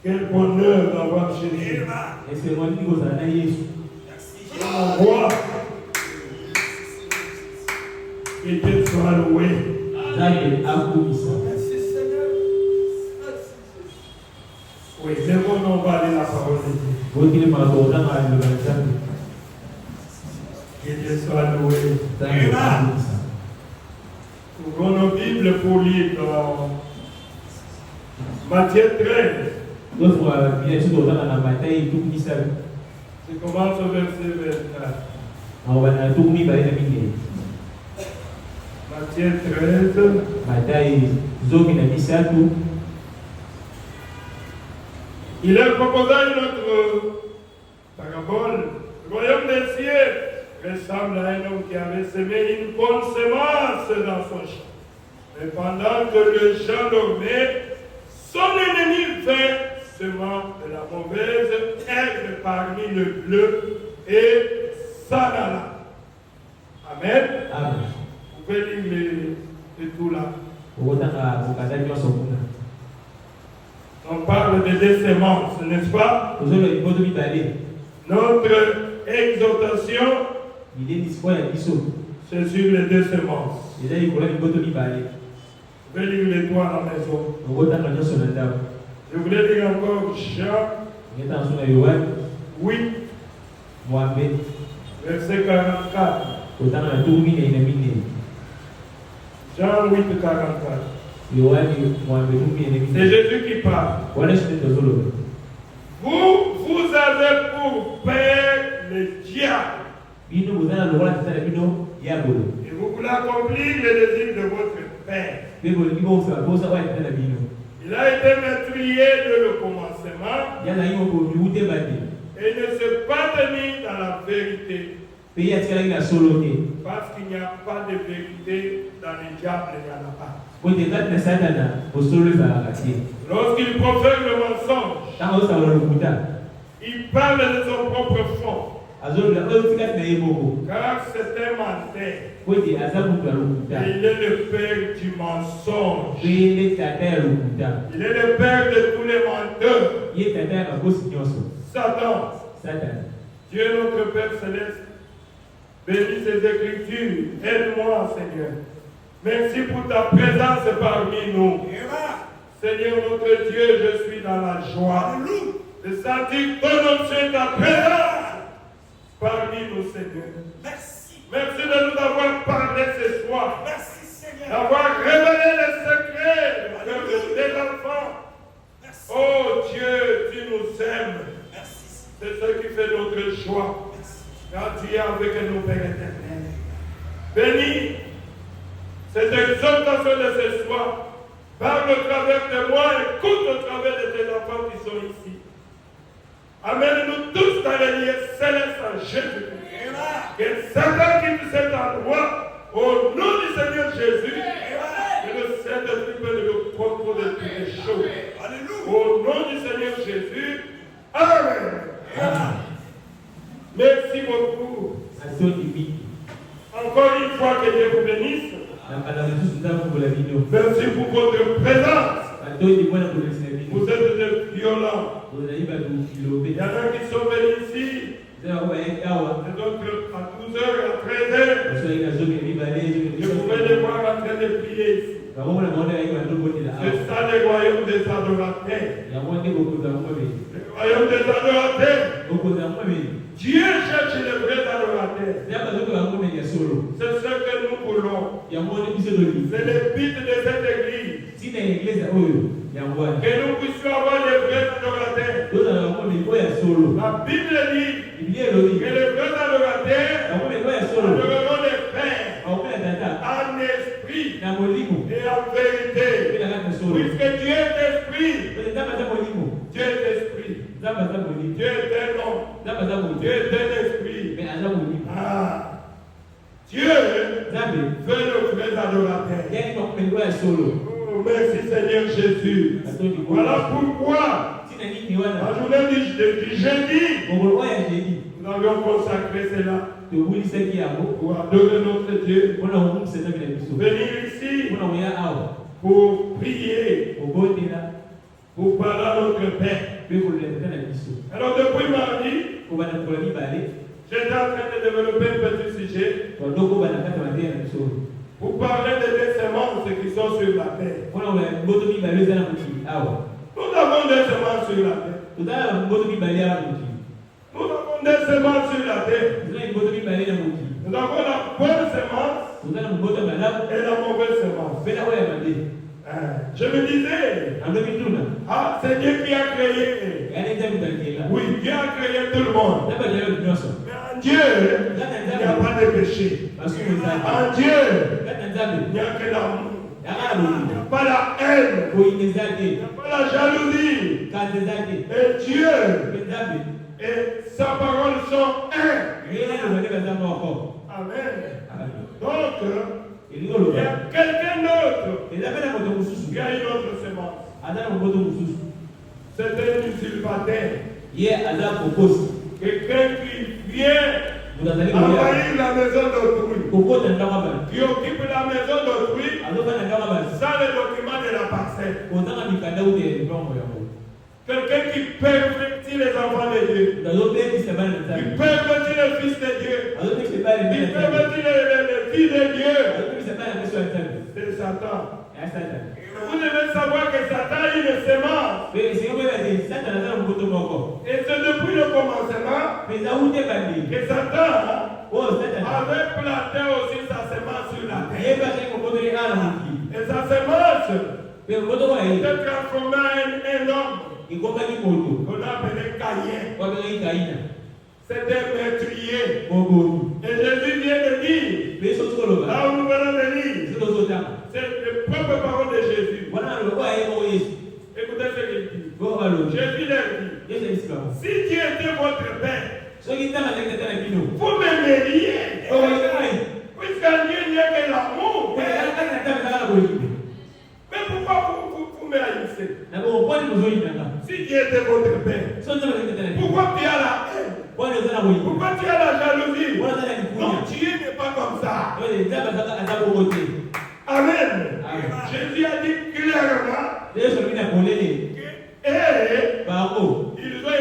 Quel bonheur d'avoir Jésus. Et c'est moi qui vous en ai Jésus. On voit. Et Dieu soit loué. Oui, c'est bon, on va aller la parole de Dieu. Que Dieu soit loué. Ouvrons nos Bibles pour lire dans Matthieu 13. Je commence au verset 24. Matthieu 13. Il est proposé une autre parabole. Le royaume des cieux ressemble à un homme qui avait semé une bonne semence dans son champ. Mais pendant que le champ dormait, son ennemi vint semant de la mauvaise herbe parmi le bleu et s'en alla. Amen. Amen. Vous pouvez lire les tout là. Okotanga mokanda nyonso kuna. On parle de deux semences, n'est-ce pas? Tozolo liboto mibale. Notre exhortation, c'est sur les deux semences. Je vais lire les trois à la maison. Je voulais lire encore Jean 8, verset 44. Jean 8, 44. C'est Jésus qui parle. Vous avez pour père le diable. Et vous voulez accomplir les désirs de votre père. Il a été meurtrier de le commencement. Et ne se pas tenir dans la vérité. Parce qu'il n'y a pas de vérité dans le diable, il n'y en a pas. Lorsqu'il profère le mensonge, il parle de son propre fond. Car c'est un menteur. Et il est le père du mensonge. Il est le père de tous les menteurs. Satan. Dieu notre Père Céleste, bénis ces écritures. Aide-moi, Seigneur. Merci pour ta présence parmi nous. Seigneur notre Dieu, je suis dans la joie de sentir ton objet, ta présence parmi nous, Seigneur. Merci. Merci de nous avoir parlé ce soir. Merci, Seigneur. D'avoir révélé les secrets de tes enfants. Merci. Oh Dieu, tu nous aimes. Merci. C'est ce qui fait notre joie. Merci. Car tu es avec nous, Père éternel. Bénis cette exhortation de ce soir. Parle au travers de moi, écoute au travers de tes enfants qui sont ici. Amène-nous tous dans les lieux célestes en Jésus-Christ. Que Satan quitte cet endroit au nom du Seigneur Jésus. Que le Saint-Esprit peut le contrôle de toutes les choses. Au nom du Seigneur Jésus. Amen. Merci beaucoup. Encore une fois, que Dieu vous bénisse. Merci pour votre présence. Vous êtes des violents. Il y en a qui sont venus ici. Et donc à 12h, à 13h, je pouvais les voir en train de prier ici. C'est ça le royaume des adorateurs. Le royaume des adorateurs. Dieu cherche les vrais adorateurs. C'est ce que nous voulons. C'est le but de cette église. Que nous puissions avoir les vrais adorateurs. La Bible dit que les vrais adorateurs adoreront les pères en esprit et en vérité. Puisque Dieu est esprit. Dieu est esprit. Dieu est un homme. Dieu est un esprit. Dieu veut le vrai adorateur. Oh, merci Seigneur Jésus. Voilà pourquoi la journée du jeudi, nous avions consacré cela pour adorer notre Dieu. Venir ici pour prier, pour parler à notre Père. Alors depuis mardi, j'étais en train de développer un petit sujet pour parler des semences qui sont sur la terre. Nous avons des semences sur la terre. Nous avons des semences sur la terre. Nous avons la bonne semence et la mauvaise semence. Je me disais, c'est Dieu qui a créé. Oui, Dieu a créé tout le monde. Mais en Dieu, il n'y a pas de péché. En Dieu, il n'y a que l'amour. Il n'y a pas la haine. Il n'y a pas la jalousie. Et Dieu et sa parole sont un. Amen. Donc, Il y a quelqu'un d'autre qui a une autre semence. C'est un usurpateur. Quelqu'un qui vient envahir la maison d'autrui, qui occupe la maison d'autrui sans le document de la parcelle. Quelqu'un qui pervertit les enfants de Dieu, qui pervertit le Fils de Dieu, qui pervertit les filles de Dieu. C'est Satan. Vous devez savoir que Satan a une semence. Et c'est depuis le commencement que Satan avait planté aussi sa semence sur la terre. Et sa semence s'est transformée en un homme qu'on a appelé Caïn. C'était un meurtrier. Et Jésus vient de dire, là où nous venons de lire, c'est le propre parole de Jésus. Écoutez ce qu'il dit. Jésus leur dit, si Dieu était votre père, vous m'aimeriez. Puisqu'en Dieu il n'y a que l'amour. Mais pourquoi vous me haïssez? Si Dieu était votre père, pourquoi tu as la haine? Pourquoi tu as la jalousie? Non, Dieu n'est pas comme ça. Amen. Jésus a dit clairement ils ont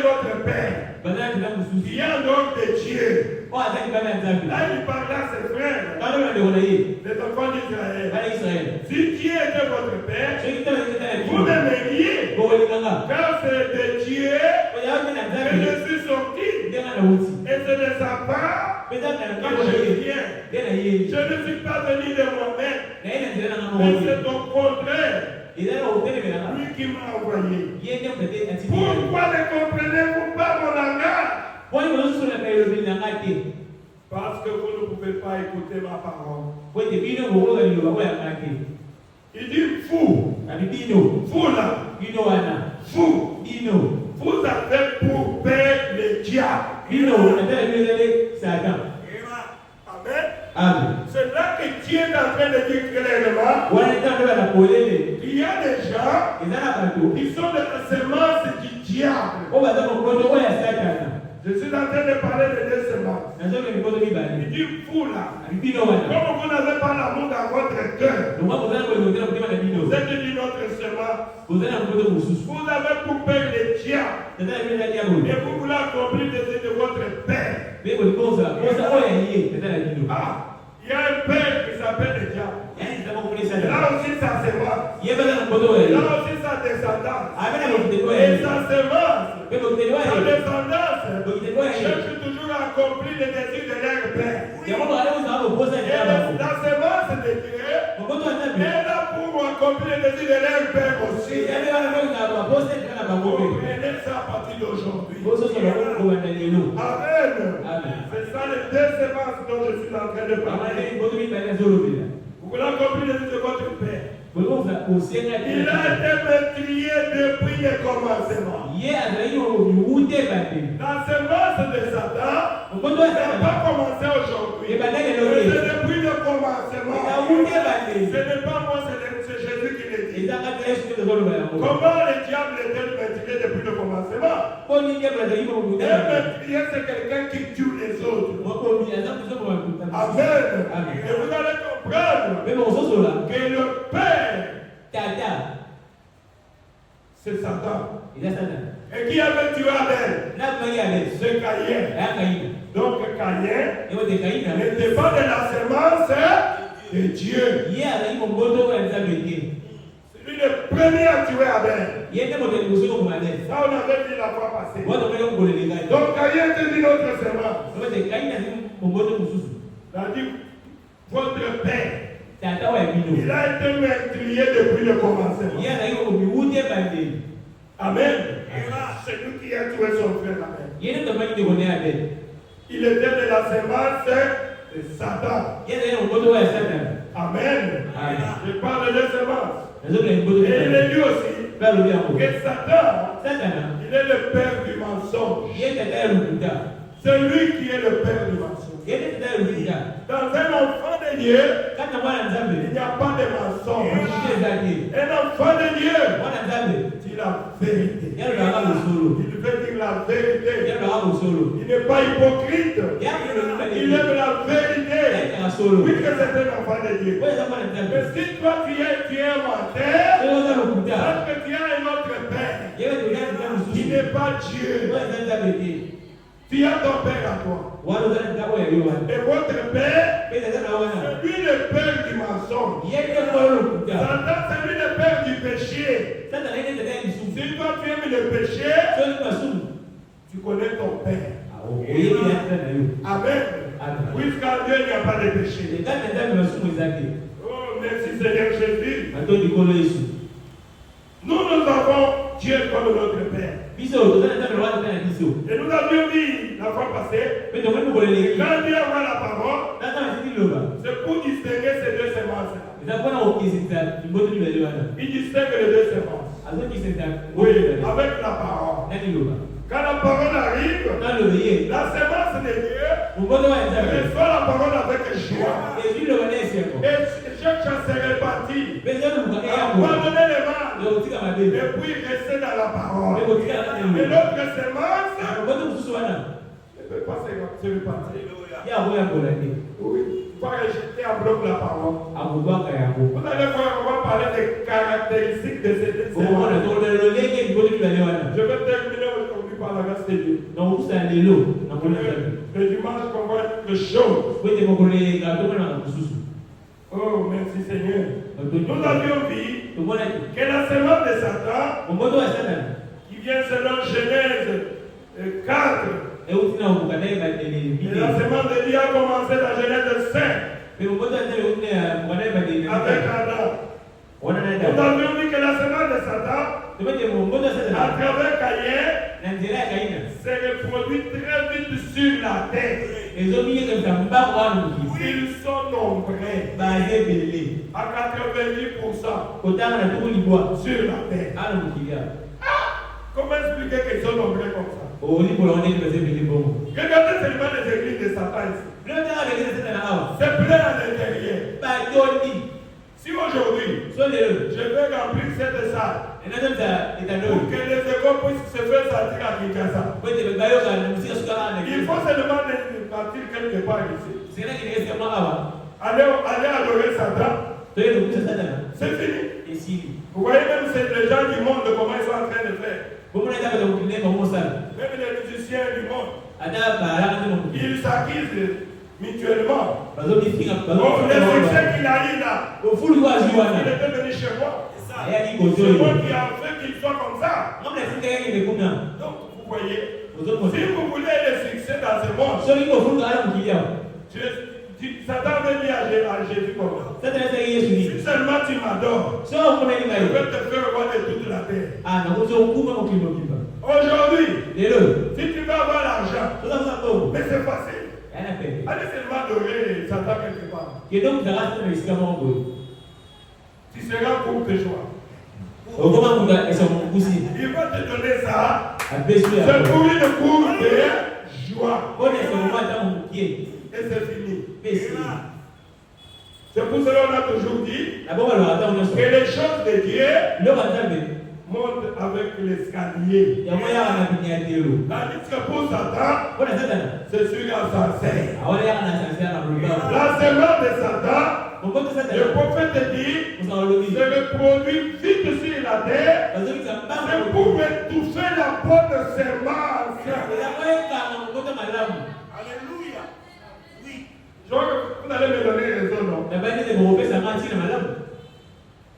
votre père. Il y a donc de Dieu. Là, il parle à ses frères, les enfants d'Israël. Si Dieu était votre père, vous m'aimeriez. Car c'est de Dieu que je suis sorti. Et c'est de sa part que je viens. Je ne suis pas venu de moi-même, mais c'est au contraire. Lui qui m'a envoyé. Pourquoi ne comprenez-vous pas mon langage? Parce que vous ne pouvez pas écouter ma parole. Il dit fou. Fou là. Fou. Vous avez pour père le diable. Amen. C'est là que Dieu est en train de dire clairement il y a des gens qui sont de la semence du diable. Je suis en train de parler de deux semences. Il dit fou là. Comme vous n'avez pas l'amour dans votre cœur, vous êtes d'une autre semence. Vous avez pour père le diable. Et vous voulez accomplir les désir de votre père. Il y a un père qui s'appelle le diable. Là aussi sa semence. Là aussi sa descendance. Et sa semence, sa descendance cherche toujours à accomplir les désirs de leur père. Et la semence de Dieu est là pour accomplir les désirs de leur père aussi. Vous prenez ça à partir d'aujourd'hui. Amen. C'est ça les deux semences dont je suis en train de parler. Vous voulez accomplir les désirs de votre père. Il a été meurtrier depuis le commencement. La semence de Satan n'a pas commencé aujourd'hui. C'est depuis le commencement. Ce n'est pas moi, c'est Jésus qui le dit. Comment le diable est meurtrier depuis le commencement? Un meurtrier, c'est quelqu'un qui tue les autres. Amen. Et vous allez comprendre que le Père, c'est Satan. Et qui avait tué Abel? C'est Caïn. Donc Caïn n'était pas de la semence de Dieu. C'est lui le premier à tuer Abel. Ça on avait dit la fois passée. Donc Caïn était d'une autre semence. Il a dit votre père. Il a été meurtrier depuis le commencement. Amen. C'est lui qui a tué son frère Abel. Il était de la semence de Satan. Amen. Je parle de semence. Et il est dit aussi que Satan, il est le père du mensonge. C'est lui qui est le père du mensonge. Dans un enfant de Dieu, il n'y a pas de mensonge. Un enfant de Dieu, dit la vérité. Il veut dire la vérité. Il n'est pas hypocrite. Il aime la vérité. Oui, que c'est un enfant de Dieu. Mais si toi tu es un menteur, parce que tu as un autre père qui n'est pas Dieu. Tu as ton père à toi. Et votre père, c'est lui le père du mensonge. Satan, c'est lui le père du péché. Si toi tu aimes le péché, tu connais ton père. Amen. Puisqu'en Dieu il n'y a pas de péché. Oh, merci Seigneur Jésus. Nous avons Dieu comme notre Père. Et nous avions dit la fois passée, quand Dieu envoie la parole, c'est pour distinguer ces deux semences. Il distingue les deux semences. Oui, avec la parole. Quand la parole arrive, la semence de Dieu reçoit la parole avec joie. Et chaque chose se répartit. Abandonner les mal. Et puis rester dans la parole. Et l'autre semence ne peut pas se répartir. Oui. Il faut rejeter en bloc la parole. Vous allez voir, on va parler des caractéristiques de ces deux semences. Je vais terminer aujourd'hui par la grâce de Dieu. Le dimanche, on voit quelque chose. Oh, merci Seigneur. Nous avions vu que la semence de Satan, qui vient selon Genèse 4, et la semence de Dieu a commencé dans Genèse 5 avec Adam. Nous avions vu que la semence de Satan, à travers Caïn, s'est reproduit très vite sur la terre. Ils sont nombreux à 90% sur la terre. Comment expliquer qu'ils sont nombreux comme ça? Regardez seulement les églises de Satan ici. C'est plein à l'intérieur. Si aujourd'hui, je veux remplir cette salle pour que les écoles puissent se faire sortir à Kinshasa, il faut seulement partir quelque part ici. Aller adorer Satan. C'est fini. Vous voyez même les gens du monde comment ils sont en train de faire. Même les musiciens du monde, ils s'acquisent mutuellement. Le succès qu'il a eu là, il était venu chez moi. C'est moi qui a fait qu'il soit comme ça. Donc vous voyez, si vous voulez le succès dans ce monde, Satan veut dire à Jésus comment? Si seulement tu m'adores, je vais te faire roi de toute la terre. Aujourd'hui, si tu veux avoir l'argent, mais c'est facile. Allez seulement adorer Satan quelque part. Tu seras pour tes joies. Il va te donner ça. C'est pour une cour de joie. Et c'est fini. C'est pour cela qu'on a toujours dit que les choses de Dieu montent avec l'escalier. Tandis que pour Satan, c'est sur l'ascenseur. La semence de Satan, le prophète dit, se reproduit vite sur la terre, c'est pour étouffer la bonne semence. Alléluia. Oui. Vous allez me donner raison, non?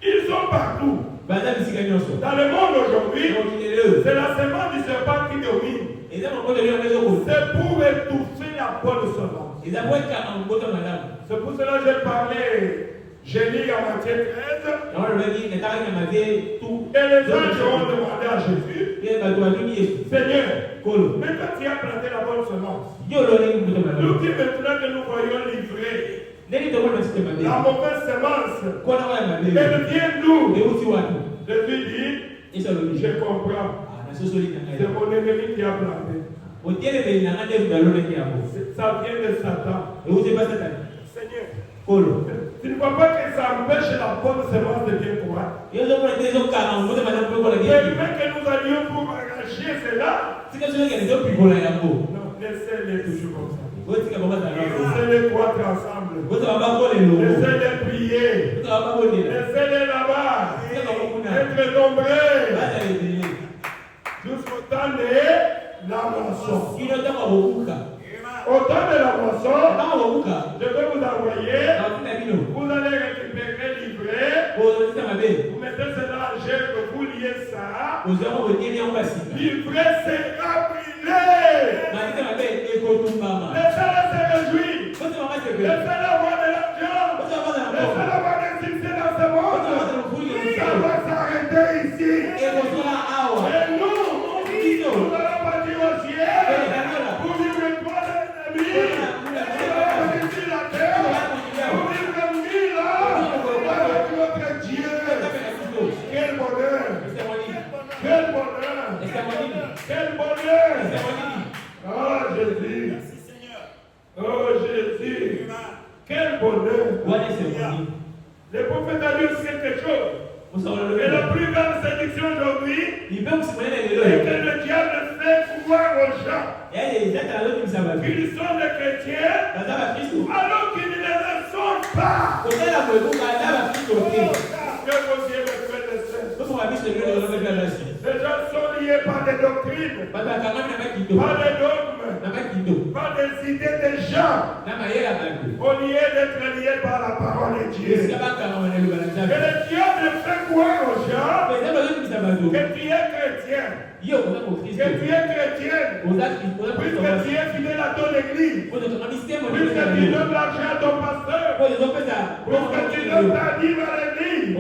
Ils sont partout. Dans le monde aujourd'hui, c'est la semence du serpent qui domine. C'est pour étouffer la bonne semence. C'est pour cela que j'ai parlé, j'ai lu en Matthieu 13. Et les anges ont demandé à Jésus, Seigneur, mais quand tu as planté la bonne semence, nous qui maintenant que nous voyons livrer la mauvaise semence, elle vient d'où? Jésus dit, je comprends. C'est mon ennemi qui a planté. Ça vient de Satan. Seigneur, Tu ne vois pas que ça empêche la bonne semence de bien croître. Et même que nous allions pour arracher cela. Non, laissez-les toujours comme ça. Laissez-les croître ensemble. Laissez-les prier. Laissez-les là-bas. Être nombreux. Jusqu'au temps de la moisson. Au temps de la moisson, je vais vous envoyer. Vous allez récupérer livret. Vous mettez cela en gel, que vous liez ça. Livret sera brûlé. Laissez-les se réjouir. Laissez-les avoir de l'argent. Laissez-les avoir des succès dans ce monde. Ça va s'arrêter ici. Et nous allons partir au ciel pour vivre toi l'ennemi. Nous allons ici la terre pour vivre 1000 ans avec notre Dieu. Quel bonheur! Quel bonheur! Quel bonheur! Oh Jésus! Oh Jésus! Quel bonheur! Le prophète a dit aussi quelque chose. Et la plus grande séduction aujourd'hui, c'est que le diable fait croire aux gens qu'ils sont des chrétiens alors qu'ils ne le sont pas. Que vos yeux me prennent le sein. Les gens sont liés par des doctrines, par des dogmes, par des idées des gens, au lieu d'être liés par la parole de Dieu. Et le diable fait croire aux gens que tu es chrétien. Que tu es chrétienne, puisque tu es fidèle à ton église, puisque tu donnes l'argent à ton pasteur, puisque tu donnes ta dîme à l'église,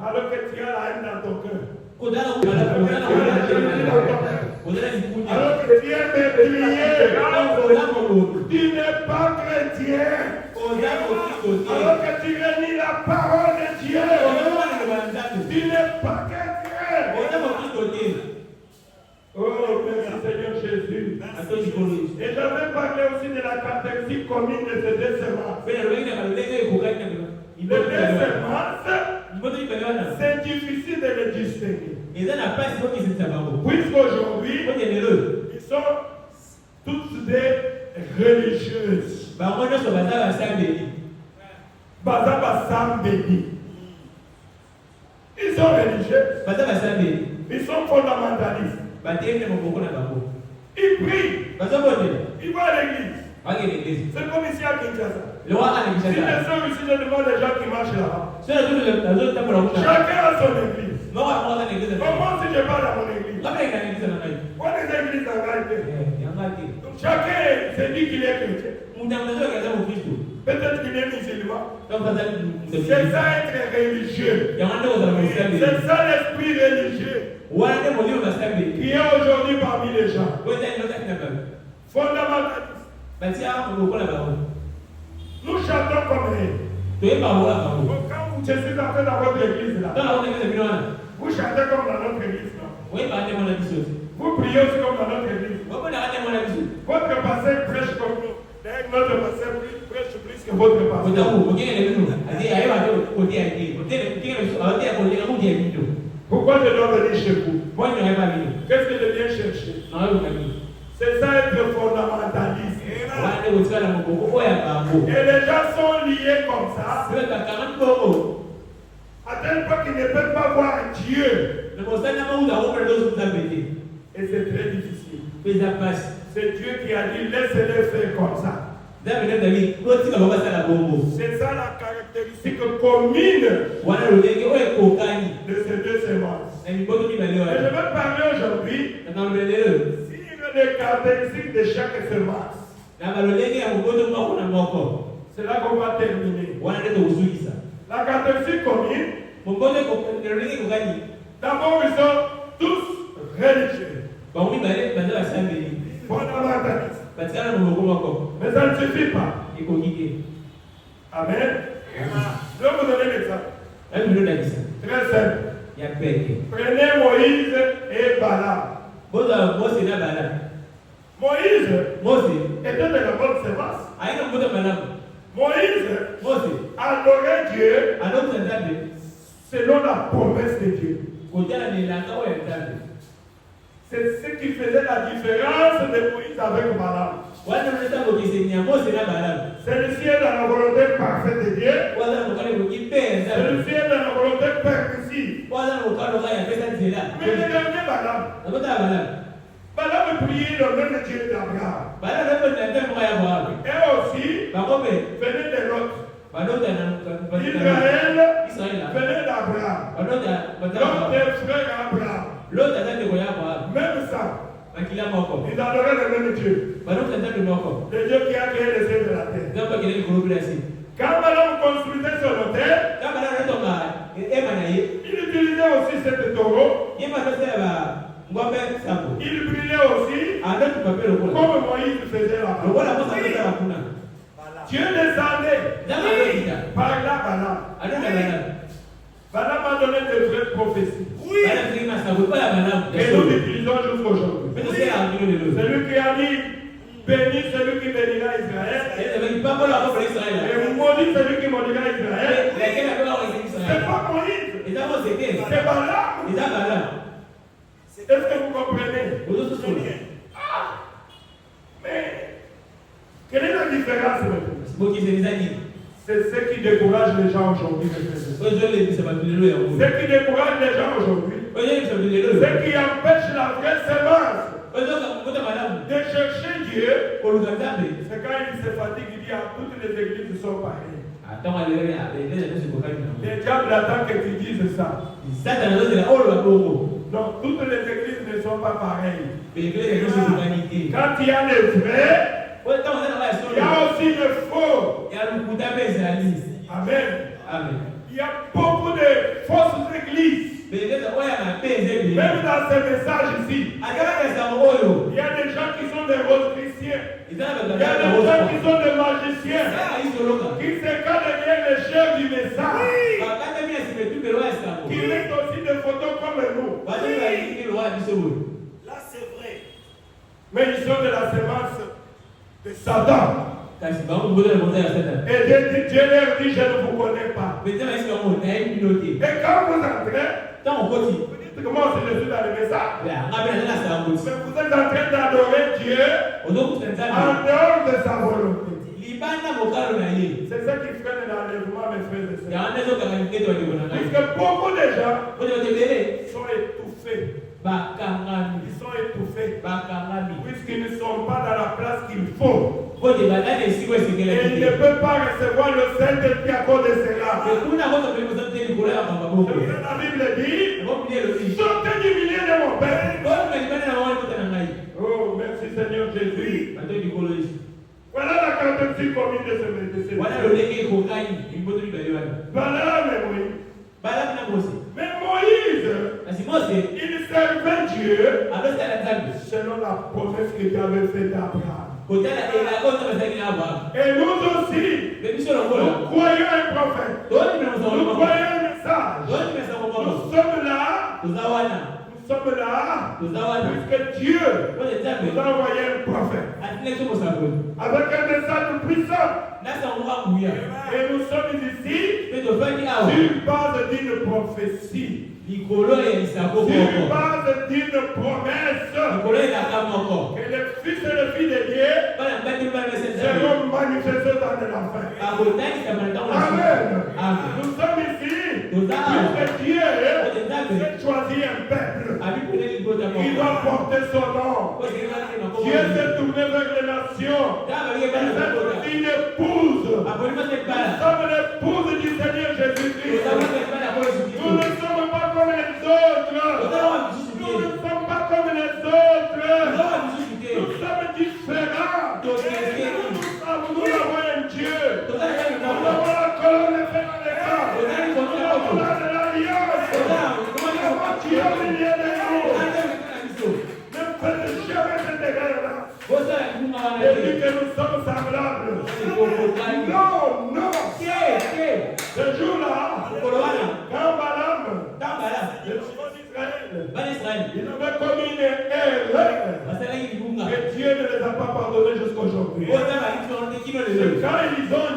alors que tu as la haine dans ton cœur. Alors que tu es méprié, tu n'es pas chrétien. Alors que tu réunis la parole de Dieu, tu n'es pas chrétien. Oh, merci Seigneur Jésus. Et je vais parler aussi de la caractéristique commune de ces deux semences. Les deux semences, c'est difficile de les distinguer. Puisqu'aujourd'hui, ils sont toutes des religieuses. Ils sont religieux. Ils sont fondamentalistes. Ils prient. Ils vont à l'église. C'est comme ici à Kinshasa. Si les sœurs ici, je demande les gens qui marchent là-bas. Chacun a son église. Comment si je parle à mon église? Quoi des églises en réalité? Chacun se dit qu'il est chrétien. Peut-être qu'il est musulman. C'est ça être religieux. C'est ça l'esprit religieux qui est aujourd'hui parmi les gens. Fondamentaliste. Nous chantons comme eux. Quand je suis entré dans votre église là, vous chantez comme dans notre église là. Vous priez aussi comme dans notre église. Votre pasteur prêche comme nous. Notre pasteur prêche plus que votre pasteur. Pourquoi je dois venir chez vous? Qu'est-ce que je viens chercher? C'est ça être fondamentaliste. Et les gens sont liés comme ça, à tel point qu'ils ne peuvent pas voir Dieu. Et c'est très difficile. C'est Dieu qui a dit laissez-les faire comme ça. C'est ça la caractéristique commune de ces deux semences. Et je vais parler aujourd'hui des caractéristiques de chaque semence. C'est là qu'on va terminer. La caractéristique commune, d'abord ils sont tous religieux. Fondamentalistes. Mais ça ne suffit pas. Amen. Je vais vous donner l'exemple. Très simple. Prenez Moïse et Balaam. Moïse était de la bonne semence. Moïse selon la promesse de Dieu. C'est ce qui faisait la différence de Moïse avec Balaam. Celui-ci est dans la volonté parfaite de Dieu. Celui-ci est dans la volonté permissive. Mais il regardez Balaam. Balaam priait le même Dieu d'Abraham. Et aussi, venait de l'autre. Israël venait d'Abraham. L'autre est frère Abraham. Même ça. Ils adoraient le même Dieu. Le Dieu qui a créé les cieux de la terre. Quand Balaam construisait son hôtel, il utilisait aussi cette taureau. Il brûlait aussi comme Moïse faisait là-bas. Dieu descendait par là, Balaam. Balaam a donné de vraies prophéties. Que nous utilisons jusqu'aujourd'hui. Celui qui a dit béni celui qui bénira Israël. Et maudit celui qui maudira Israël. C'est pas Moïse. C'est Balaam. Est-ce que vous comprenez? Mais quelle est la différence maintenant? C'est ce qui décourage les gens aujourd'hui. Ce qui décourage les gens aujourd'hui. Ce qui empêche la vraie semence de chercher Dieu. C'est quand il se fatigue, il dit toutes les églises sont pareilles. Les diables attendent que tu dises ça. Non, toutes les églises ne sont pas pareilles. Quand il y a les vrais, il y a aussi le faux. Amen. Il y a beaucoup de fausses églises. Même dans ces messages ici, il y a des gens qui sont des roses chrétiens. Il y a des gens qui sont des magiciens. Qui se cachent derrière les chefs du message. Qui mettent aussi des photos comme nous. Là c'est vrai. Mais ils sont de la semence de Satan. Et Dieu leur dit, je ne vous connais pas. Et quand vous entrez, vous dites comment je suis dans le message. Mais vous êtes en train d'adorer Dieu en dehors de sa volonté. C'est ça qui freine l'enlèvement, mes frères et sœurs. Puisque beaucoup de gens sont étouffés. Ils sont étouffés. Puisqu'ils ne sont pas dans la place qu'il faut. Et ils ne peuvent pas recevoir le Saint-Esprit à cause de cela. La Bible dit, sortez du milieu de mon père. Oh, merci Seigneur Jésus. Voilà la caractéristique commune de ce médecin. Balaam et Moïse. Mais Moïse, il servait Dieu selon la promesse qu'il avait faite à Abraham. Et nous aussi, nous croyons un prophète. Nous croyons un message. Nous sommes là, puisque Dieu nous a envoyé un prophète avec un message puissant. Et nous sommes ici sur base d'une prophétie. Sur base d'une promesse que les fils et les filles de Dieu seront manifestés dans l'enfer. Amen. Nous sommes ici puisque Dieu s'est choisi un peuple. Il va porter son nom. Dieu s'est tourné vers les nations. Il est une épouse. Nous sommes l'épouse du Seigneur Jésus-Christ. Nous ne sommes pas comme les autres. Nous ne sommes pas comme les autres. Nous sommes différents. Nous avons un Dieu. Nous avons la colonne faite dans les camps. Nous avons l'alliance. Nous avons Dieu au milieu de nous. Ne faites jamais cette erreur-là. Et dit que nous sommes semblables. Non, non. Ce jour-là, quand Balaam, le fils d'Israël, il avait commis une erreur. Et Dieu ne les a pas pardonnés jusqu'aujourd'hui. C'est quand ils ont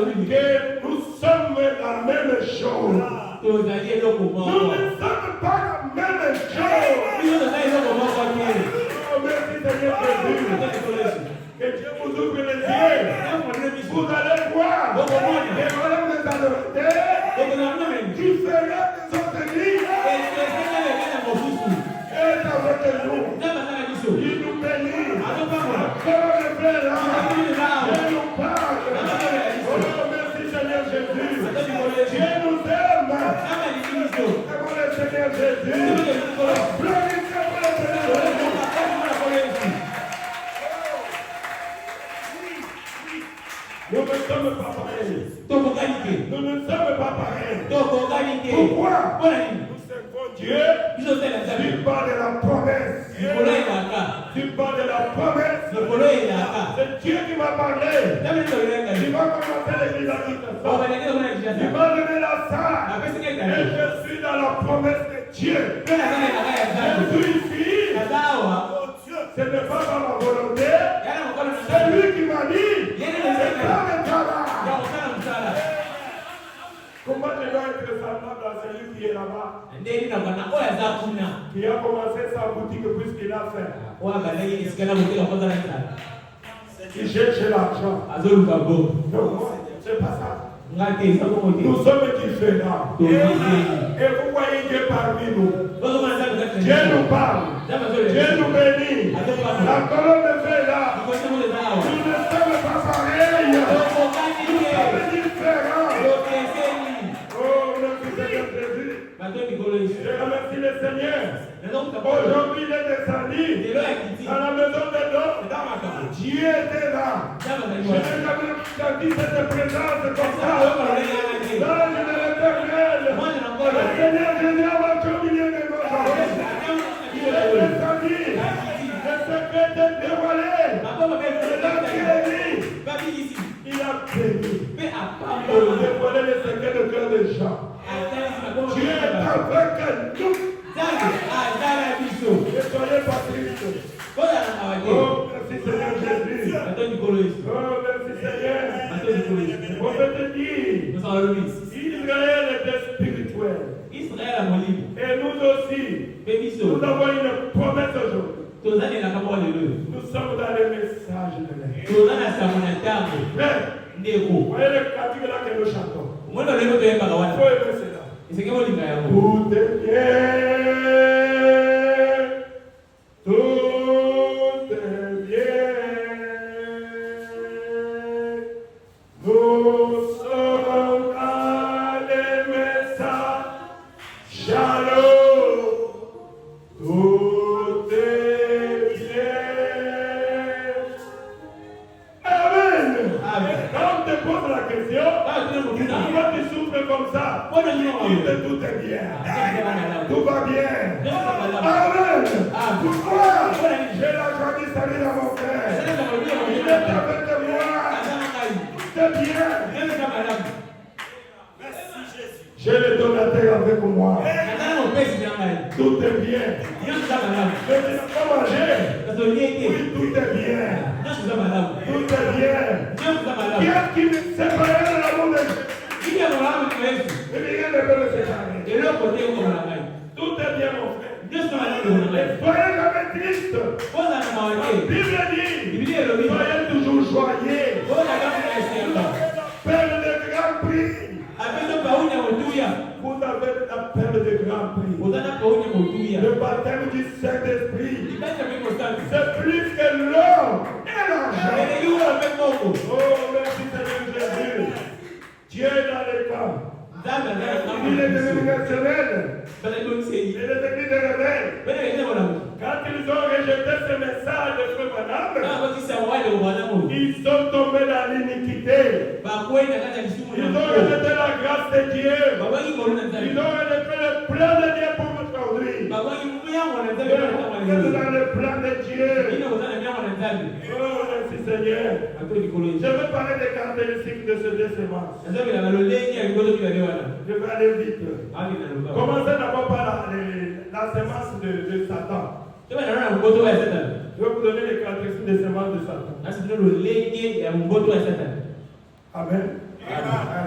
dit que nous sommes la même chose. Nous ne sommes pas la même chose. Oh, merci Seigneur Jésus. Que Dieu vous ouvre les yeux. Vous allez voir. Et voilà les adorateurs qui feront des autres livres. Et avec nous. Il nous bénit. Comme le Père là. Il nous parle. Oh, merci Seigneur Jésus. Dieu nous aime. Comme le Seigneur Jésus. Glorifiez-moi le Seigneur Jésus. Nous ne sommes pas pareils. Nous ne sommes pas pareils. Pourquoi? Nous servons Dieu. Tu parles de la promesse. Tu parles de la promesse. C'est Dieu qui m'a parlé. Il m'a commencé l'église à Il m'a donné la salle. Et je suis dans la promesse de Dieu. Je suis ici. Ce n'est pas par ma volonté. C'est lui qui m'a dit. Comment je dois être semblable à celui qui est là-bas? Qui a commencé sa boutique puisqu'il a faim. Il cherche l'argent. Non, c'est pas ça. Nous sommes différents. Et vous voyez Dieu parmi nous. Dieu nous parle. Dieu nous bénit. La colonne de feu là. Nous ne sommes pas pareils. Nous sommes différents. Oh, merci Seigneur Jésus. Je remercie le Seigneur. Aujourd'hui, il est descendu dans la maison de l'homme. Dieu était là. Je n'ai jamais senti cette présence comme ça. L'ange de l'Éternel. Le Seigneur Jésus a marché au milieu de nous. Il est descendu. Le secret est dévoilé. Il a béni. Il a dévoilé le secret de cœur des gens. Dieu est avec nous. Et soyez pas tristes. Oh, merci Seigneur Jésus. Oh, merci Seigneur. On peut te dire, Israël était spirituel. Et nous aussi, nous avons une promesse aujourd'hui. Nous sommes dans le message de l'air. Vous voyez le cantique là que nous chantons. Il faut aimer cela. Tout est bien. Tout est bien. Nous sommes dans les messages. Shalom. Tout est bien. Amen. Quand on te pose la question, pourquoi tu souffres comme ça? Tout est bien. Tout va bien. Amen. Pourquoi? J'ai la joie de saluer dans mon frère. Il est avec moi. Tout est bien. Merci Jésus. J'ai le donateur avec moi. Tout est bien. Je n'ai pas mangé. Oui, tout est bien. Tout est bien. Qu'est-ce qui me sépare de l'amour de Dieu? Rien ne peut me séparer. Tout est bien, mon frère. Soyez jamais triste. La Bible dit, soyez toujours joyeux. Père de grand prix. Vous avez la perle de grand prix. Le baptême du Saint-Esprit. C'est plus que l'or et l'argent. Oh, merci Seigneur Jésus. Dieu est dans les camps. Il est dénominationnel. Il est écrit de rebelles. Quand ils ont rejeté ce message de Frère Branham, ils sont tombés dans l'iniquité. Ils ont rejeté la grâce de Dieu. Ils ont rejeté le plan de Dieu pour aujourd'hui. Vous êtes dans le plan de Dieu. Oh, merci Seigneur. Je veux parler des caractéristiques de ce décevant. Je vais aller vite. Commencez d'abord par la semence de Satan. Je vais vous donner les caractéristiques de semence de Satan. Amen.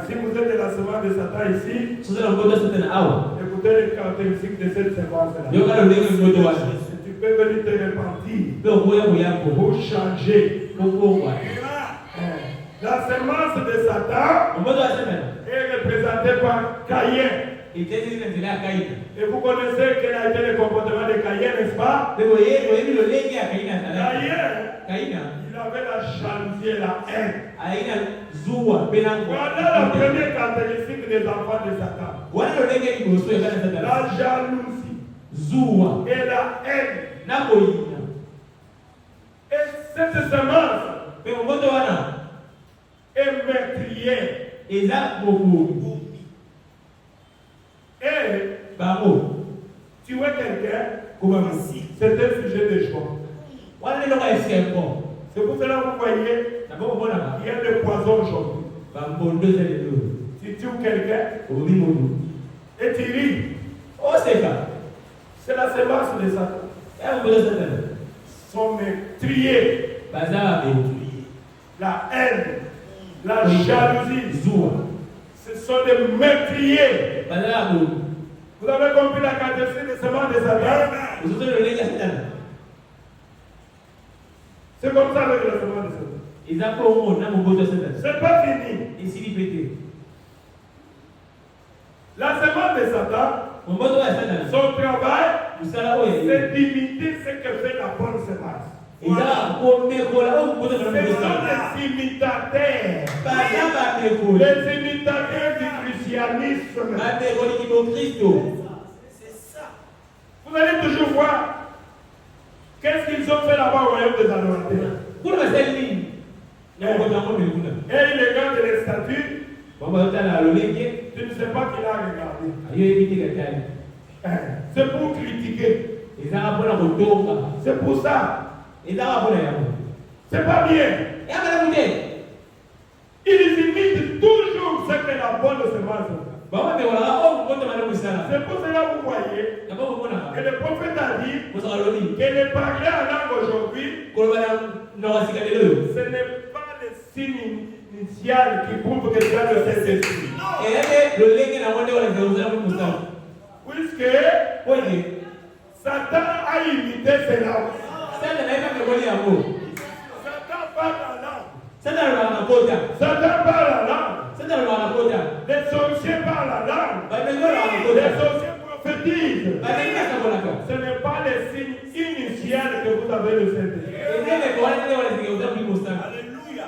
Si vous êtes de la semence de Satan ici, écoutez les caractéristiques de cette semence-là. Si tu peux venir te repentir pour changer. La semence de Satan est représentée par Caïn. Et vous connaissez quel a été le comportement de Caïn, n'est-ce pas? Caïn, il avait la jalousie et la haine. Voilà la première caractéristique des enfants de Satan. La jalousie et la haine. Et cette semence est meurtrière. Et tuer quelqu'un, c'est un sujet de joie. C'est pour cela que vous voyez, il y a des poisons aujourd'hui. Tu tues quelqu'un et tu ris. C'est la semence de Satan. Sont meurtriers. La haine, la jalousie, ce sont des meurtriers. Vous avez compris la caractéristique de semence de Satan? C'est comme ça avec la semence de Satan. C'est pas fini. La semence de Satan, son travail, c'est d'imiter ce que fait la bonne semence. Voilà. Ce sont des imitateurs. Les imitateurs du christianisme. C'est ça. Vous allez toujours voir qu'est-ce qu'ils ont fait là-bas au royaume des adorateurs. Et il regarde les statues. Tu ne sais pas qu'il a regardé. C'est pour critiquer. C'est pour ça. C'est pas bien. Ils imitent toujours ce que la bonne semence. C'est pour cela que vous voyez que le prophète a dit que le parler en langue aujourd'hui, ce n'est pas le signe initial qui prouve que tu as le Saint-Esprit. Puisque Satan a imité ses langues. Satan parle la langue. Satan parle la langue. Les sorciers parlent la langue. Les sorciers prophétisent. Ce n'est pas le signe initial que vous avez le Saint-Esprit. Alléluia.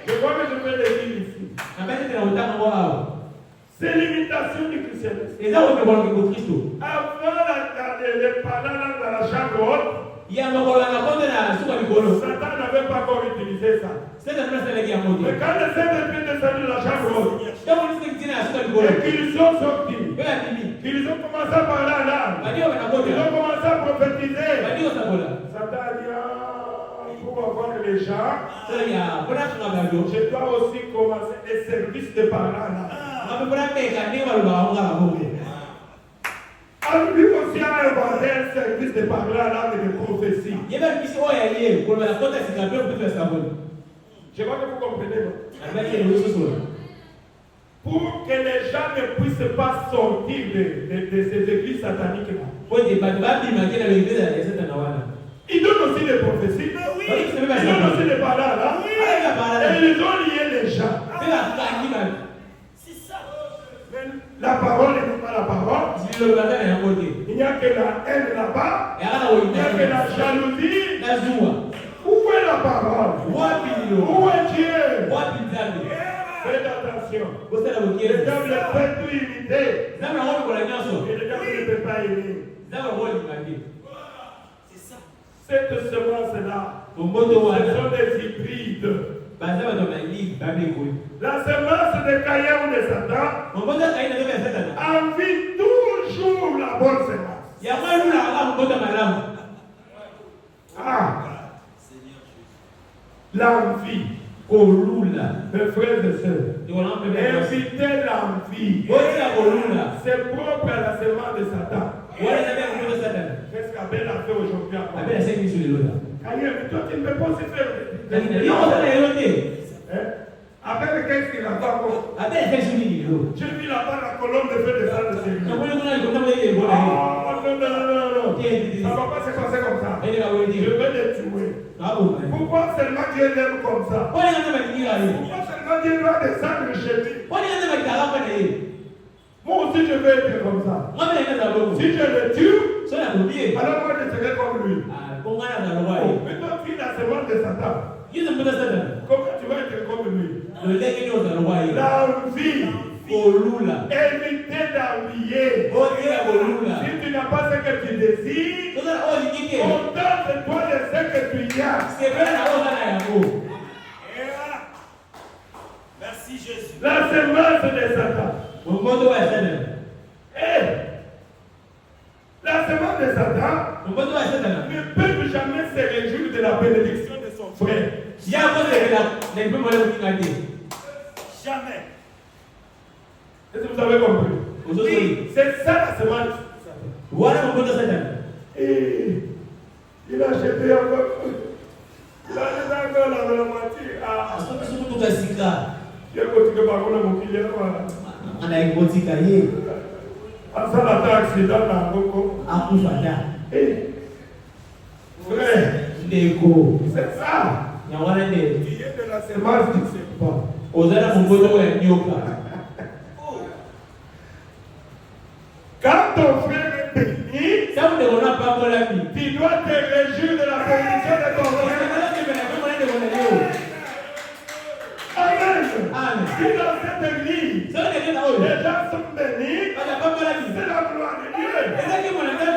Je crois que je peux le dire ici. C'est l'imitation du christianisme. Avant de parler dans la chambre haute, Satan n'avait pas encore utilisé ça. Mais quand le Saint-Esprit est descendu de la chambre haute, et qu'ils sont sortis, qu'ils ont commencé à parler en langue, ils ont commencé à prophétiser, Satan a dit, pour avoir les gens, je dois aussi commencer des services de parler en langue. Lui aussi a inventé un service de parler en langue de prophétie. Je crois que vous comprenez. Pour que les gens ne puissent pas sortir de ces églises sataniques-là. Ils donnent aussi des prophéties. Ils donnent aussi des paroles. Et ils ont lié les gens. La parole n'est pas la parole. Il n'y a que la haine là-bas. Il n'y a que la jalousie. Où est la parole? Où est Dieu? Faites attention. Le diable peut tout imiter. Et le diable ne peut pas aimer. C'est ça. Cette semence-là, ce sont des hybrides. La semence de Caïn ou de Satan envie toujours la bonne semence. L'envie. Mes frères et sœurs, évitez l'envie. C'est propre à la semence de Satan. Qu'est-ce qu'Abel a fait aujourd'hui? Caïn, mais toi tu ne peux pas aussi faire. Après, qu'est-ce qu'il a pas encore? J'ai vu là-bas la colonne de feu de salle de série. Ah, non. Ça ne va pas se passer comme ça. Je vais les tuer. Pourquoi seulement Dieu l'aime comme ça? Pourquoi seulement Dieu doit descendre chez lui? Moi aussi, je vais être comme ça. Si je le tue, alors moi, je serai comme lui. Mais toi, tu es la semence de Satan. Comment tu vas être comme lui? L'envie. Éviter d'envier. Si tu n'as pas ce que tu désires, autant de toi de ce que tu y as. Merci Jésus. La semence de Satan. La semence de Satan ne peut jamais se réjouir de la bénédiction de son frère. Jamais. Est-ce que vous avez compris? Oui, c'est ça la semence de Satan. Et il a jeté encore. Il a jeté encore la moitié. Il a continué par contre mon client. En ça, la accident dans Boko. Frère, c'est ça. Il y a de la semence qui ne sait pas. Quand ton frère est béni, tu dois te réjouir de la bénédiction de ton frère. Amen. Si dans cette église, les gens sont bénis, c'est la gloire de Dieu.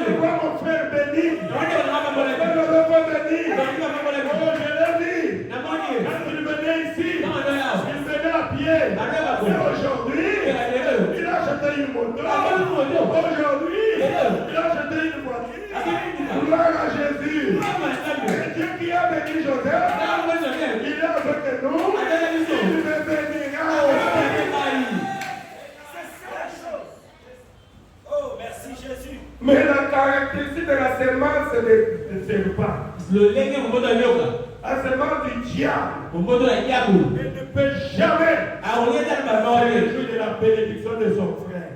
Je vois mon frère béni. Je vois béni. Oh, je l'ai dit. Quand il venait ici, il venait à pied. Et aujourd'hui, il a acheté une moto. Aujourd'hui, il a acheté une voiture. Gloire à Jésus. Et Dieu qui a béni Joseph, il est avec nous. Il me bénira aussi. C'est ça la chose. Oh, merci Jésus. Mais la caractéristique de la semence de serpent, la semence du diable, elle ne peut jamais se réjouir de la bénédiction de son frère.